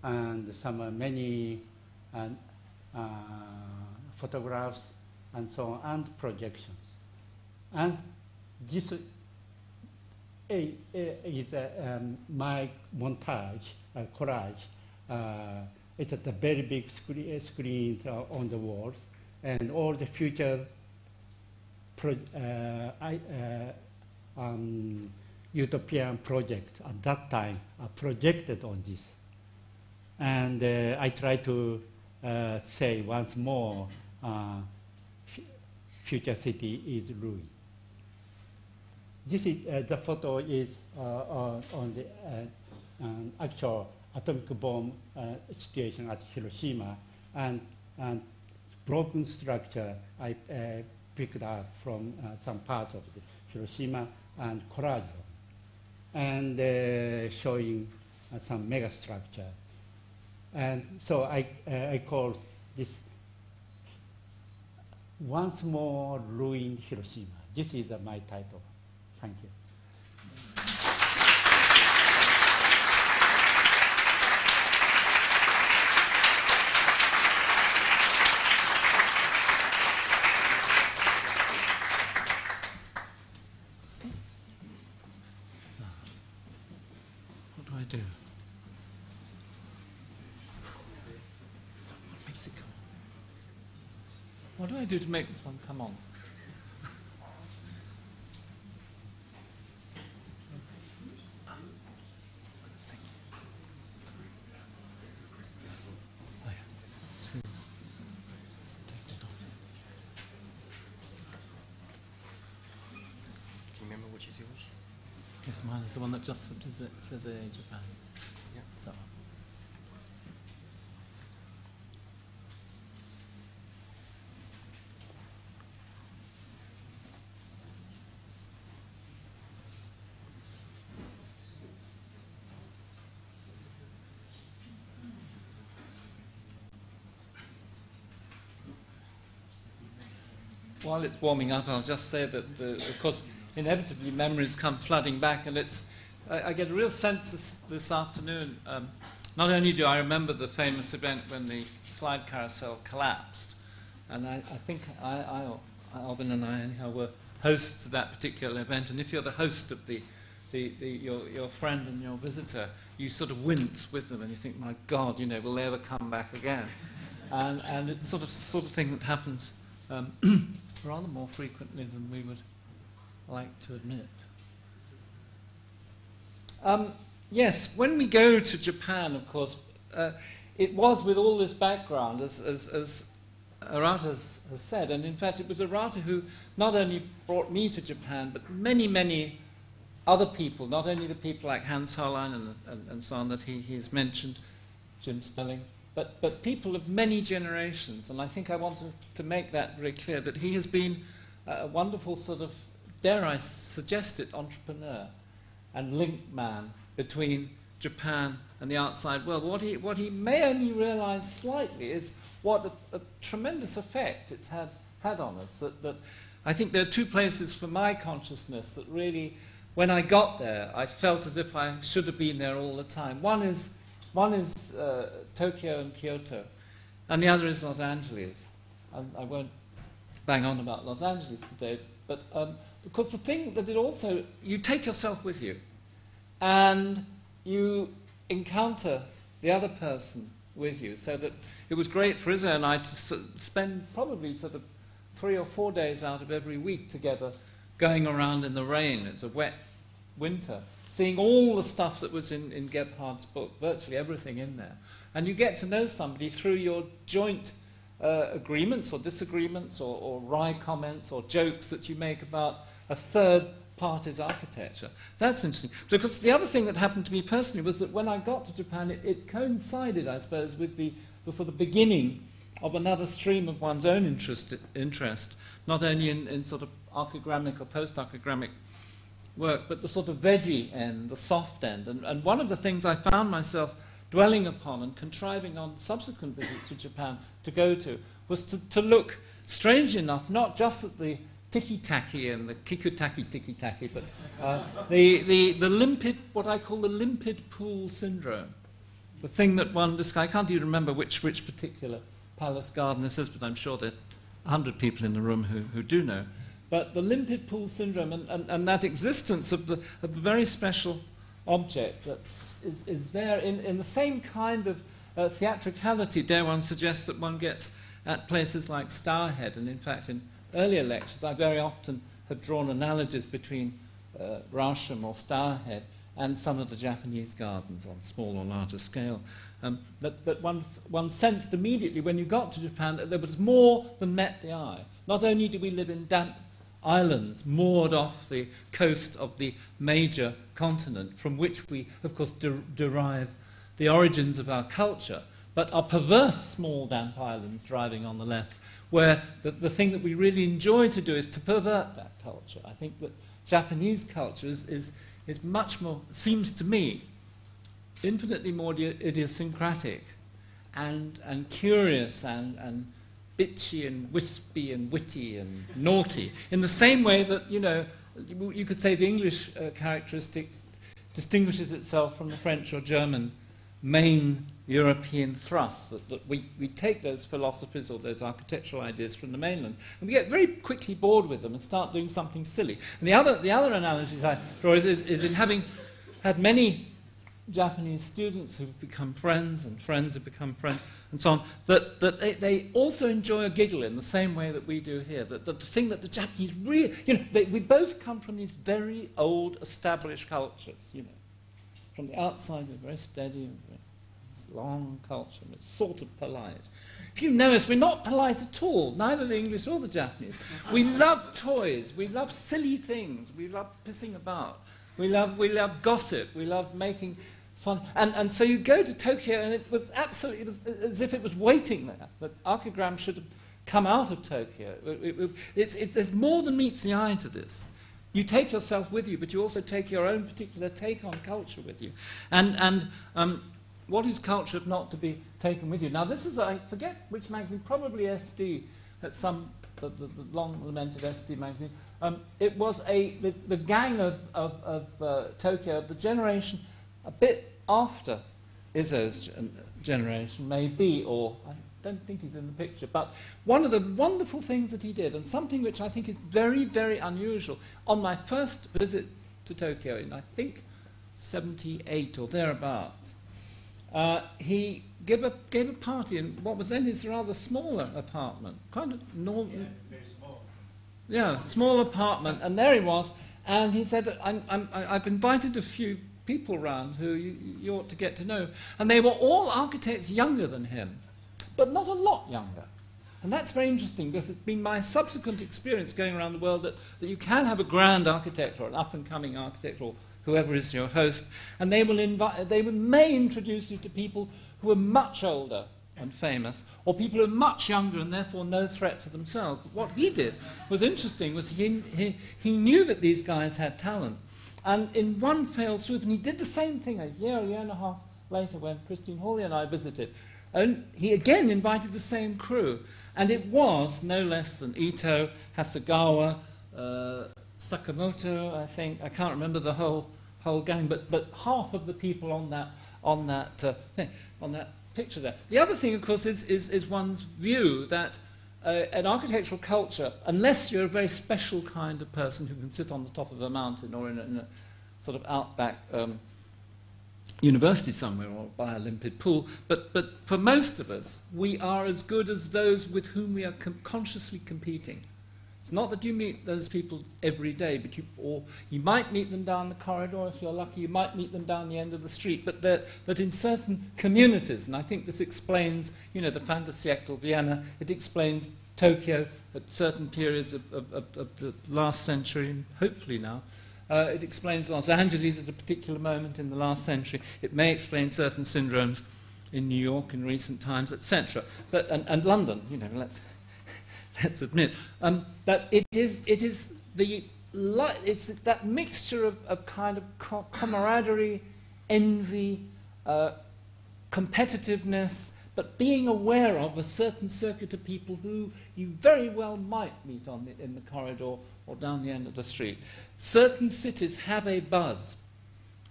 and some many photographs and so on, and projections. And this is my montage, collage. It's at the very big screen on the walls, and all the future utopian projects at that time are projected on this. And I try to say once more, future city is ruined. This is the photo is on the actual atomic bomb situation at Hiroshima, and broken structure I picked up from some part of the Hiroshima and collage, and showing some mega structure. And so I call this Once More Ruined Hiroshima. This is my title. Thank you. What do I do? What makes it come on? What do I do to make this one come on? Yes, mine is the one that just says Japan. Yeah. So. While it's warming up, I'll just say that, of course, inevitably memories come flooding back, and I get a real sense this afternoon. Not only do I remember the famous event when the slide carousel collapsed, and I think Alvin and I anyhow were hosts of that particular event, and if you're the host of your friend and your visitor, you sort of wince with them and you think, my God, will they ever come back again? And it's sort of thing that happens rather more frequently than we would like to admit. Yes, when we go to Japan, of course, it was with all this background, as Arata has said, and in fact it was Arata who not only brought me to Japan, but many, many other people, not only the people like Hans Hollein and so on that he has mentioned, Jim Sterling, but people of many generations. And I think I want to make that very clear, that he has been a wonderful sort of, dare I suggest it, entrepreneur and link man between Japan and the outside world. What he may only realize slightly is what a tremendous effect it's had on us. That I think there are two places for my consciousness that really, when I got there, I felt as if I should have been there all the time. One is Tokyo and Kyoto, and the other is Los Angeles. I won't bang on about Los Angeles today, but because the thing that it also, you take yourself with you, and you encounter the other person with you, so that it was great for Izzo and I to spend probably sort of 3 or 4 days out of every week together going around in the rain. It's a wet winter, seeing all the stuff that was in Gebhard's book, virtually everything in there. And you get to know somebody through your joint agreements or disagreements or wry comments or jokes that you make about a third party's architecture. That's interesting. Because the other thing that happened to me personally was that when I got to Japan, it coincided, I suppose, with the sort of beginning of another stream of one's own interest, not only in sort of archigrammic or post-archigrammic work, but the sort of veggie end, the soft end. And one of the things I found myself dwelling upon and contriving on subsequent visits to Japan to go to was to look, strangely enough, not just at the tiki-taki and the kikutaki tiki-taki, but the limpid, what I call the limpid pool syndrome. the thing that one I can't even remember which particular palace garden this is, but I'm sure there are 100 people in the room who do know. But the limpid pool syndrome and that existence of the very special object that is there in the same kind of theatricality, dare one suggest, that one gets at places like Stourhead. And in fact, in earlier lectures, I very often have drawn analogies between Rasham or Stourhead and some of the Japanese gardens on small or larger scale. That one sensed immediately when you got to Japan that there was more than met the eye. Not only do we live in damp islands moored off the coast of the major continent from which we, of course, derive the origins of our culture, but our perverse small damp islands driving on the left, where the thing that we really enjoy to do is to pervert that culture. I think that Japanese culture is much more, seems to me, infinitely more idiosyncratic and curious and bitchy and wispy and witty and naughty, in the same way that, you know, you could say the English characteristic distinguishes itself from the French or German main European thrusts, that we take those philosophies or those architectural ideas from the mainland, and we get very quickly bored with them and start doing something silly. And the other analogies I draw is in having had many Japanese students who've become friends and friends who've become friends and so on, that they also enjoy a giggle in the same way that we do here. That the thing that the Japanese really, you know, we both come from these very old established cultures, you know. From the outside, we're very steady, and it's long culture, and it's sort of polite. If you know us, we're not polite at all, neither the English or the Japanese. We love toys, we love silly things, we love pissing about, we love gossip, we love making fun. And so you go to Tokyo, and it was as if it was waiting there, that Archigram should have come out of Tokyo. There's more than meets the eye to this. You take yourself with you, but you also take your own particular take on culture with you. And what is culture if not to be taken with you? Now, this is, I forget which magazine, probably SD, at the long-lamented SD magazine. It was the gang of Tokyo, the generation a bit after Izo's generation, maybe, or I don't think he's in the picture, but one of the wonderful things that he did, and something which I think is very, very unusual, on my first visit to Tokyo in, I think, 78 or thereabouts, he gave a party in what was then his rather smaller apartment, kind of normal. Yeah, very small. Yeah, small apartment, and there he was, and he said, I've invited a few people round who you ought to get to know, and they were all architects younger than him, but not a lot younger. And that's very interesting, because it's been my subsequent experience going around the world that you can have a grand architect or an up-and-coming architect or whoever is your host, and they may introduce you to people who are much older and famous, or people who are much younger and therefore no threat to themselves. But what he did was interesting, was he knew that these guys had talent. And in one fell swoop, and he did the same thing a year and a half later when Christine Hawley and I visited, and he again invited the same crew. And it was no less than Ito, Hasegawa, Sakamoto, I think. I can't remember the whole gang, but half of the people on that picture there. The other thing, of course, is one's view that an architectural culture, unless you're a very special kind of person who can sit on the top of a mountain or in a sort of outback university somewhere or by a limpid pool, but for most of us, we are as good as those with whom we are consciously competing. It's not that you meet those people every day, but you might meet them down the corridor if you're lucky, you might meet them down the end of the street, but that in certain communities, and I think this explains, you know, the fin de siècle, Vienna, it explains Tokyo at certain periods of the last century, and hopefully now. It explains Los Angeles at a particular moment in the last century. It may explain certain syndromes in New York in recent times, etc. But and London, you know, let's admit that it's that mixture of kind of camaraderie, envy, competitiveness, but being aware of a certain circuit of people who you very well might meet in the corridor or down the end of the street. Certain cities have a buzz,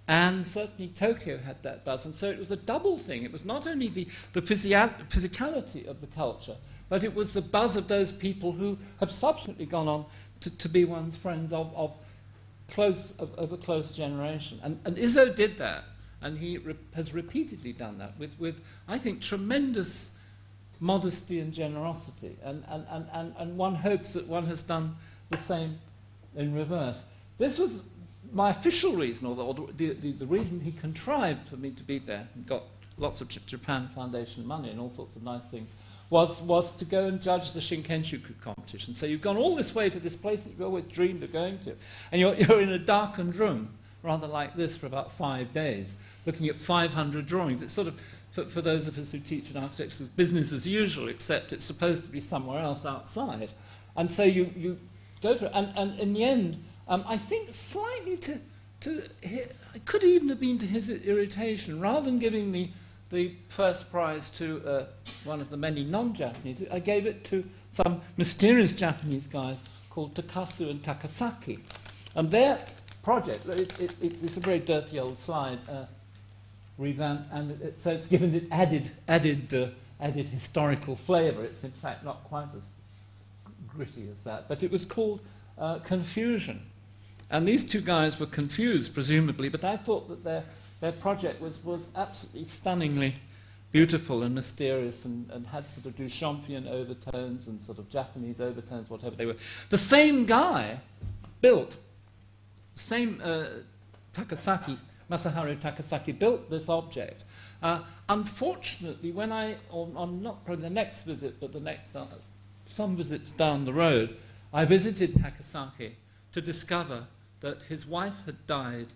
And certainly Tokyo had that buzz. And so it was a double thing. It was not only the physicality of the culture, but it was the buzz of those people who have subsequently gone on to be one's friends of a close generation. And Iso did that, and he has repeatedly done that with I think, tremendous modesty and generosity. And one hopes that one has done the same in reverse. This was my official reason, or the reason he contrived for me to be there, and got lots of Japan Foundation money and all sorts of nice things, was to go and judge the Shinkenshuku competition. So you've gone all this way to this place that you've always dreamed of going to, and you're in a darkened room, rather like this, for about 5 days, looking at 500 drawings. It's sort of, for those of us who teach in architecture, business as usual, except it's supposed to be somewhere else outside. And so you go to it, and in the end, I think slightly it could even have been to his irritation, rather than giving me the first prize to one of the many non-Japanese, I gave it to some mysterious Japanese guys called Takasu and Takasaki. And their project, it's a very dirty old slide, revamped, and so it's given it added historical flavour. It's in fact not quite as gritty as that, but it was called Confusion. And these two guys were confused, presumably, but I thought that their project was absolutely stunningly beautiful and mysterious, and had sort of Duchampian overtones and sort of Japanese overtones, whatever they were. The same guy built, Takasaki, Masaharu Takasaki, built this object. Unfortunately, when on not probably the next visit, but the next, some visits down the road, I visited Takasaki to discover that his wife had died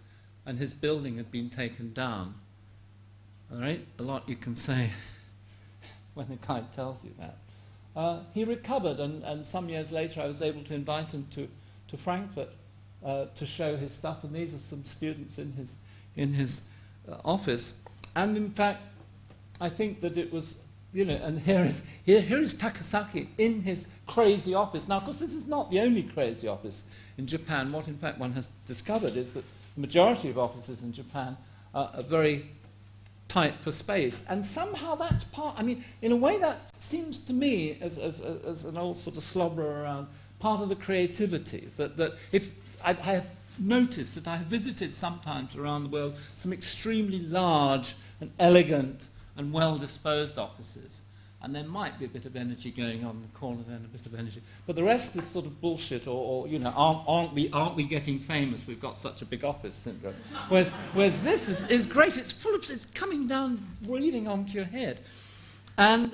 and his building had been taken down. All right, a lot you can say when a guide tells you that. He recovered, and some years later I was able to invite him to Frankfurt to show his stuff, and these are some students in his office. And in fact, I think that it was, you know, and here is Takasaki in his crazy office. Now, of course, this is not the only crazy office in Japan. What, in fact, one has discovered is that the majority of offices in Japan are very tight for space. And somehow that's part, I mean, in a way that seems to me, as an old sort of slobberer around, part of the creativity. That if I have noticed that I have visited sometimes around the world some extremely large and elegant and well-disposed offices, and there might be a bit of energy going on in the corner there, and a bit of energy, but the rest is sort of bullshit, or you know, aren't we getting famous? We've got such a big office syndrome. Whereas this is great. It's full of, it's coming down, breathing onto your head, and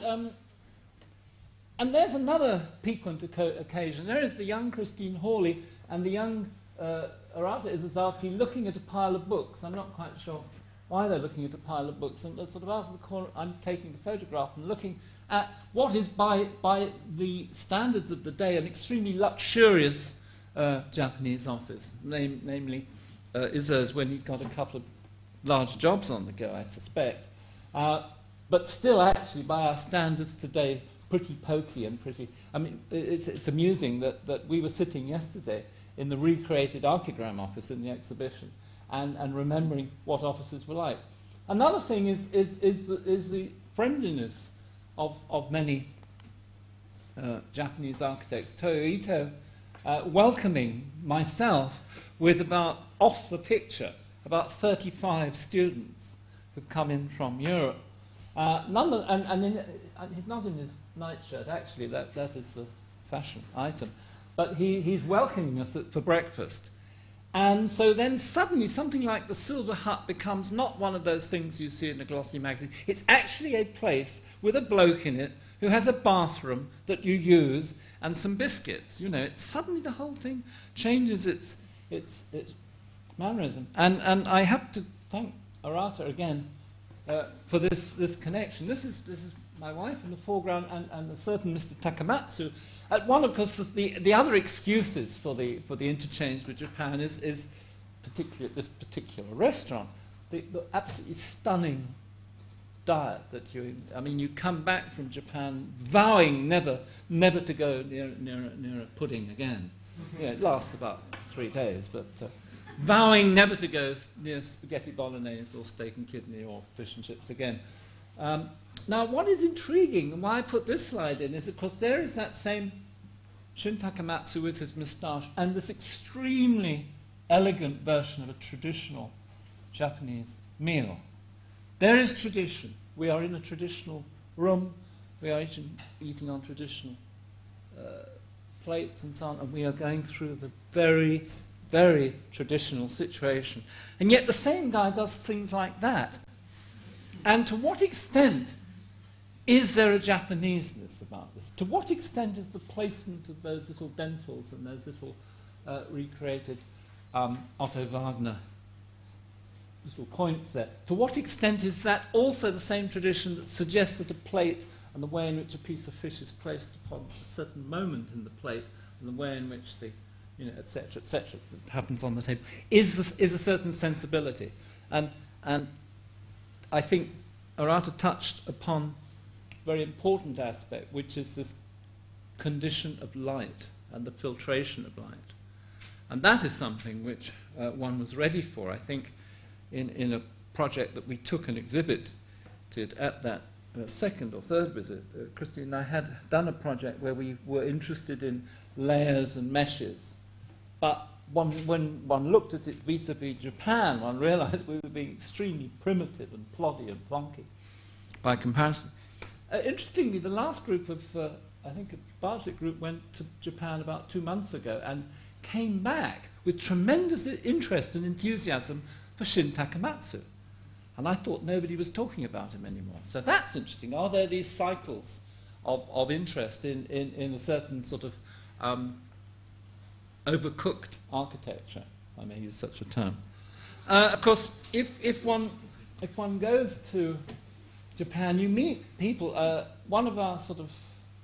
there's another piquant occasion. There is the young Christine Hawley and the young Arata Isozaki looking at a pile of books. I'm not quite sure why they're looking at a pile of books, and sort of out of the corner I'm taking the photograph and looking at what is, by the standards of the day, an extremely luxurious Japanese office, namely Iso's when he got a couple of large jobs on the go, I suspect. But still, actually, by our standards today, pretty pokey and pretty... I mean, it's amusing that we were sitting yesterday in the recreated Archigram office in the exhibition, and remembering what offices were like. Another thing is the friendliness of many Japanese architects. Toyo Ito welcoming myself with about, off the picture, about 35 students who've come in from Europe. And he's not in his nightshirt, actually, that is the fashion item. But he's welcoming us for breakfast. And so then suddenly something like the Silver Hut becomes not one of those things you see in a glossy magazine. It's actually a place with a bloke in it who has a bathroom that you use and some biscuits. You know, it's suddenly the whole thing changes its mannerism. And I have to thank Arata again for this connection. This is my wife in the foreground, and a certain Mr. Takamatsu. One, of course, the other excuses for the interchange with Japan is particularly at this particular restaurant, the absolutely stunning diet that you come back from Japan vowing never to go near a pudding again. You know, it lasts about 3 days, but vowing never to go near spaghetti bolognese or steak and kidney or fish and chips again. Now, what is intriguing, and why I put this slide in, is of course there is that same Shin Takamatsu with his moustache and this extremely elegant version of a traditional Japanese meal. There is tradition. We are in a traditional room. We are eating on traditional plates and so on, and we are going through the very, very traditional situation. And yet the same guy does things like that. And to what extent is there a Japaneseness about this? To what extent is the placement of those little dentals and those little recreated Otto Wagner little points there, to what extent is that also the same tradition that suggests that a plate and the way in which a piece of fish is placed upon a certain moment in the plate and the way in which the, etc., that happens on the table, is a certain sensibility. And I think Arata touched upon a very important aspect, which is this condition of light and the filtration of light. And that is something which one was ready for, I think, in a project that we took and exhibited at that second or third visit. Christine and I had done a project where we were interested in layers and meshes, but when one looked at it vis-a-vis Japan, one realized we were being extremely primitive and ploddy and plonky by comparison. Interestingly, the last group of, I think a Bartlett group went to Japan about 2 months ago and came back with tremendous interest and enthusiasm for Shin Takamatsu. And I thought nobody was talking about him anymore. So that's interesting. Are there these cycles of interest in a certain sort of overcooked architecture, if I may use such a term? Of course, if one goes to Japan, you meet people. One of our sort of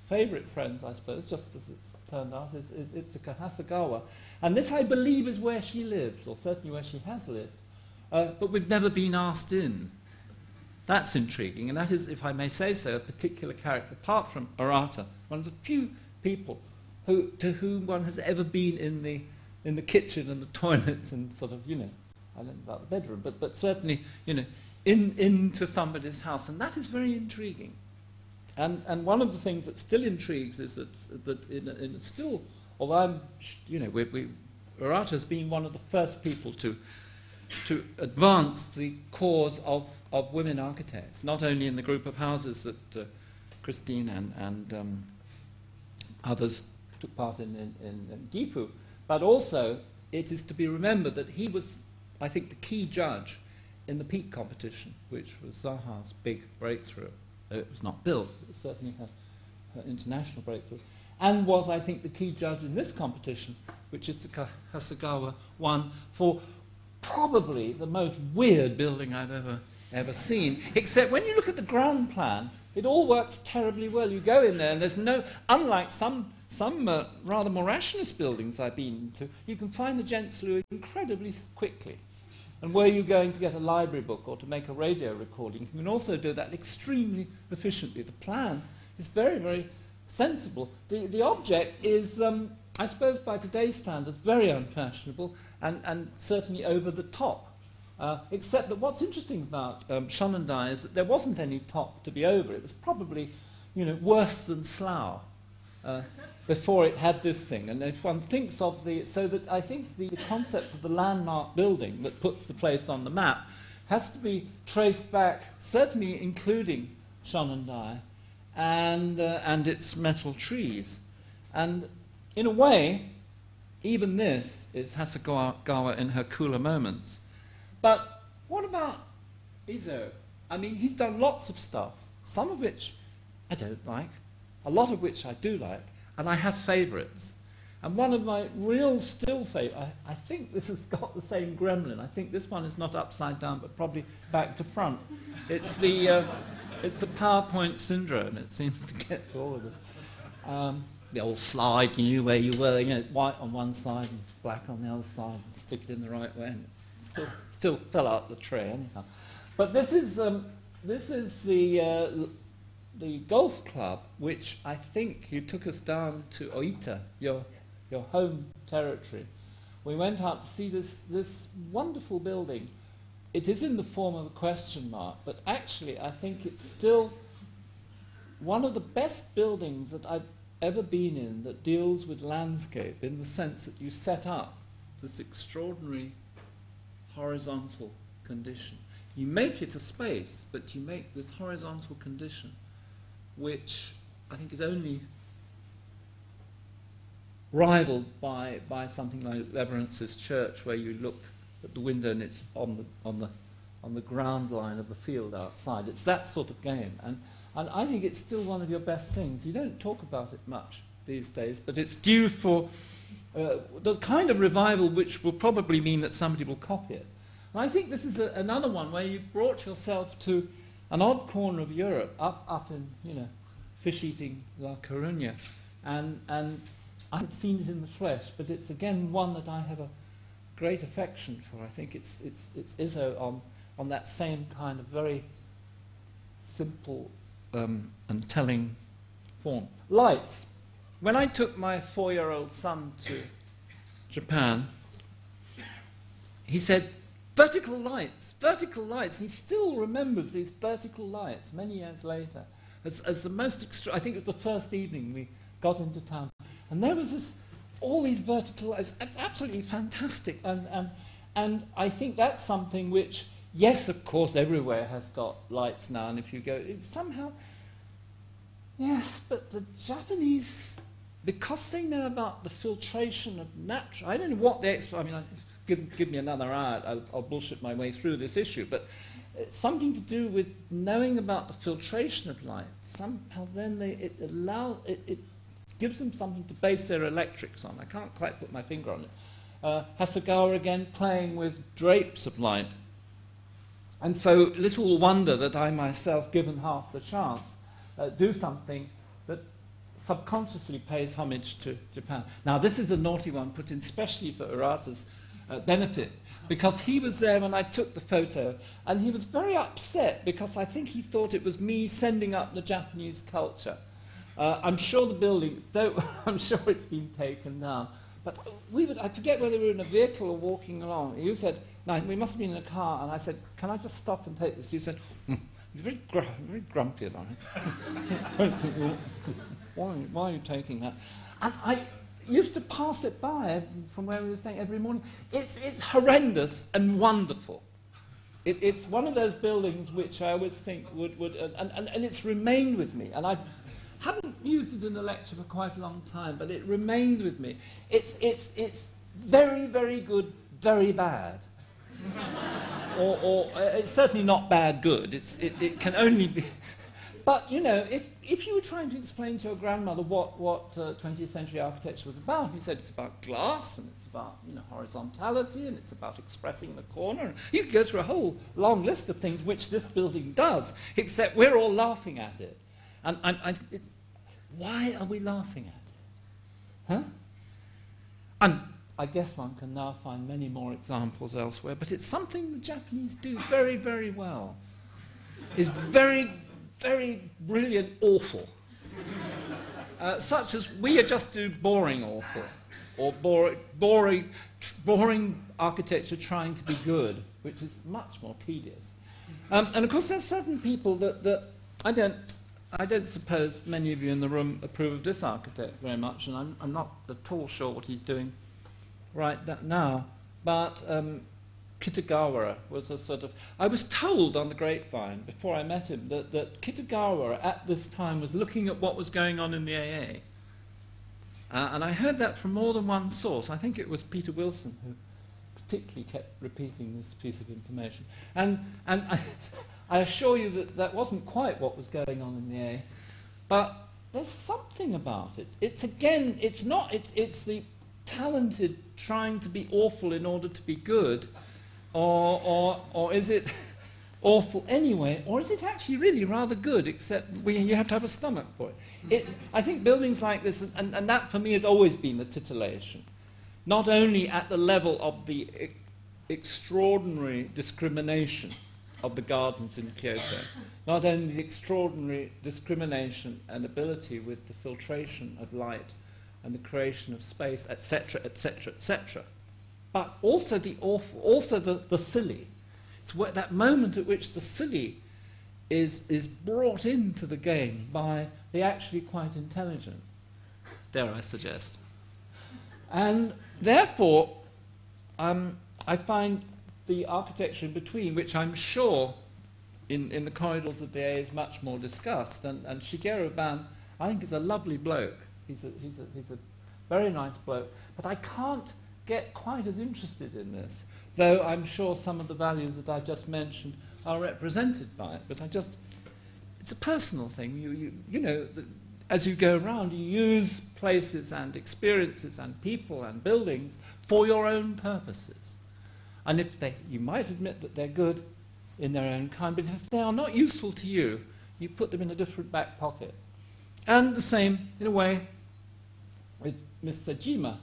favourite friends, I suppose, just as it's turned out, is Itsuka Hasegawa. And this, I believe, is where she lives, or certainly where she has lived. But we've never been asked in. That's intriguing, and that is, if I may say so, a particular character, apart from Arata, one of the few people to whom one has ever been in the kitchen and the toilets and sort of, I don't know about the bedroom, but certainly, into somebody's house, and that is very intriguing. And one of the things that still intrigues is that in still, although Arata has been one of the first people to advance the cause of women architects, not only in the group of houses that Christine and others took part in Gifu, but also it is to be remembered that he was, I think, the key judge in the peak competition, which was Zaha's big breakthrough. Though it was not built, it was certainly her international breakthrough, and was, I think, the key judge in this competition, which Itsuka Hasegawa won for probably the most weird building I've ever seen. Except when you look at the ground plan, it all works terribly well. You go in there, and there's no, unlike some rather more rationalist buildings I've been to, you can find the Genslu incredibly quickly. And were you going to get a library book or to make a radio recording, you can also do that extremely efficiently. The plan is very, very sensible. The object is, I suppose by today's standards, very unfashionable and certainly over the top. Except that what's interesting about Shonendai is that there wasn't any top to be over. It was probably, worse than Slough before it had this thing. And if one thinks of so that I think the concept of the landmark building that puts the place on the map has to be traced back, certainly including Shonendai and its metal trees. And in a way, even this is Hasegawa in her cooler moments. But what about Izo? I mean, he's done lots of stuff, some of which I don't like, a lot of which I do like, and I have favourites. And one of my real still favourites, I think this has got the same gremlin. I think this one is not upside down, but probably back to front. It's the PowerPoint syndrome. It seems to get to all of us. The old slide, where you were, white on one side and black on the other side, and stick it in the right way, and it still fell out the tray anyhow. But this is the golf club, which I think you took us down to Oita, your home territory, we went out to see this wonderful building. It is in the form of a question mark, but actually I think it's still one of the best buildings that I've ever been in that deals with landscape, in the sense that you set up this extraordinary horizontal condition. You make it a space, but you make this horizontal condition, which I think is only rivaled by something like Leverance's church, where you look at the window and it's on the ground line of the field outside. It's that sort of game, and I think it's still one of your best things. You don't talk about it much these days, but it's due for the kind of revival which will probably mean that somebody will copy it. And I think this is another one where you've brought yourself to an odd corner of Europe, up in, you know, fish-eating La Coruña, and I haven't seen it in the flesh, but it's again one that I have a great affection for. I think it's Iso on that same kind of very simple and telling form. Lights. When I took my 4-year-old son to Japan, he said, vertical lights, vertical lights. And he still remembers these vertical lights many years later as the most I think it was the first evening we got into town. And there was all these vertical lights. It's absolutely fantastic. And I think that's something which, yes, of course, everywhere has got lights now. And if you go, it's somehow, yes, but the Japanese, because they know about the filtration of natural, I don't know what they, I mean, give me another hour, I'll bullshit my way through this issue, but it's something to do with knowing about the filtration of light. Somehow then it gives them something to base their electrics on. I can't quite put my finger on it. Hasegawa again playing with drapes of light. And so little wonder that I myself, given half the chance, do something that subconsciously pays homage to Japan. Now this is a naughty one put in specially for Arata's benefit, because he was there when I took the photo, and he was very upset because I think he thought it was me sending up the Japanese culture. I'm sure the building, I'm sure it's been taken down. But I forget whether we were in a vehicle or walking along. You said, no, we must have been in a car. And I said, can I just stop and take this? You said, you're very grumpy about it. Why are you taking that? And I used to pass it by from where we were staying every morning. It's horrendous and wonderful. It's one of those buildings which I always think would and it's remained with me. And I haven't used it in a lecture for quite a long time, but it remains with me. It's very, very good, very bad. or it's certainly not bad good. It can only be. But, you know, if you were trying to explain to your grandmother what 20th century architecture was about, you said it's about glass, and it's about, you know, horizontality, and it's about expressing the corner. And you could go through a whole long list of things which this building does, except we're all laughing at it. And why are we laughing at it? Huh? And I guess one can now find many more examples elsewhere, but it's something the Japanese do very, very well. It's very, very brilliant awful. Such as we just do boring awful, or boring architecture trying to be good, which is much more tedious. And of course there's certain people that I don't suppose many of you in the room approve of this architect very much, and I'm not at all sure what he's doing right now. But Kitagawa was a sort of... I was told on the grapevine, before I met him, that Kitagawa at this time was looking at what was going on in the AA. And I heard that from more than one source. I think it was Peter Wilson who particularly kept repeating this piece of information. And I assure you that that wasn't quite what was going on in the AA, but there's something about it. It's again, it's the talented trying to be awful in order to be good, or is it awful anyway, or is it actually really rather good, except you have to have a stomach for it. I think buildings like this, and that for me has always been the titillation, not only at the level of the extraordinary discrimination of the gardens in Kyoto, not only the extraordinary discrimination and ability with the filtration of light and the creation of space, etc., etc., etc., but also the awful, also the silly. It's that moment at which the silly is brought into the game by the actually quite intelligent, dare I suggest. And therefore, I find the architecture in between, which I'm sure in the corridors of the A is much more discussed, and Shigeru Ban, I think, is a lovely bloke. He's a very nice bloke, but I can't get quite as interested in this, though I'm sure some of the values that I just mentioned are represented by it. But it's a personal thing. You know, as you go around, you use places and experiences and people and buildings for your own purposes. And if you might admit that they're good in their own kind, but if they are not useful to you, you put them in a different back pocket. And the same, in a way, with Mr. Jima,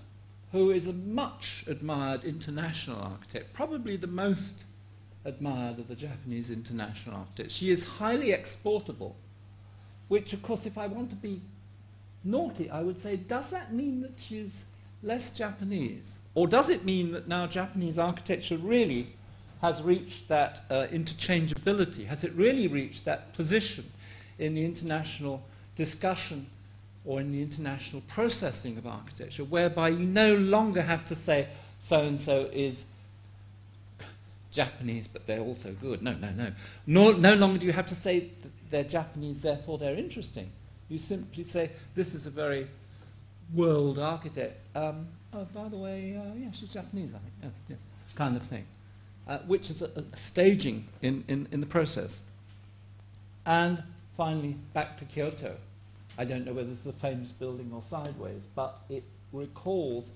who is a much admired international architect, probably the most admired of the Japanese international architects. She is highly exportable, which, of course, if I want to be naughty, I would say, does that mean that she's less Japanese? Or does it mean that now Japanese architecture really has reached that interchangeability? Has it really reached that position in the international discussion or in the international processing of architecture, whereby you no longer have to say so-and-so is Japanese, but they're also good. No. No longer do you have to say that they're Japanese, therefore they're interesting. You simply say, this is a very world architect. Oh, by the way, yeah, she's Japanese, I think. Yes, kind of thing. Which is a staging in the process. And finally, back to Kyoto. I don't know whether this is a famous building or sideways, but it recalls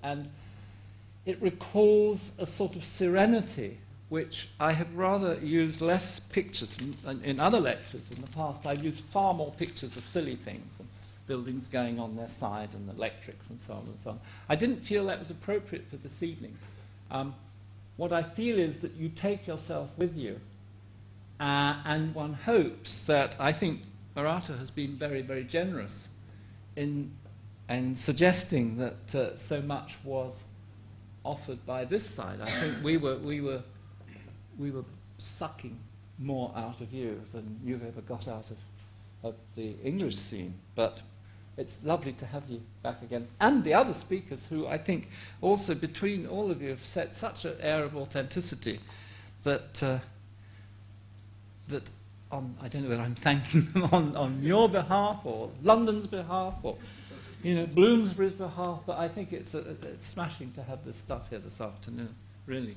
a sort of serenity, which I have rather used less pictures in other lectures in the past. I've used far more pictures of silly things and buildings going on their side and electrics and so on and so on. I didn't feel that was appropriate for this evening. What I feel is that you take yourself with you, and one hopes that, I think Arata has been very, very generous in suggesting that so much was offered by this side. I think we were sucking more out of you than you've ever got out of the English scene. But it's lovely to have you back again. And the other speakers, who I think also between all of you have set such an air of authenticity that I don't know whether I'm thanking them on your behalf or London's behalf or Bloomsbury's behalf, but I think it's smashing to have this stuff here this afternoon, really.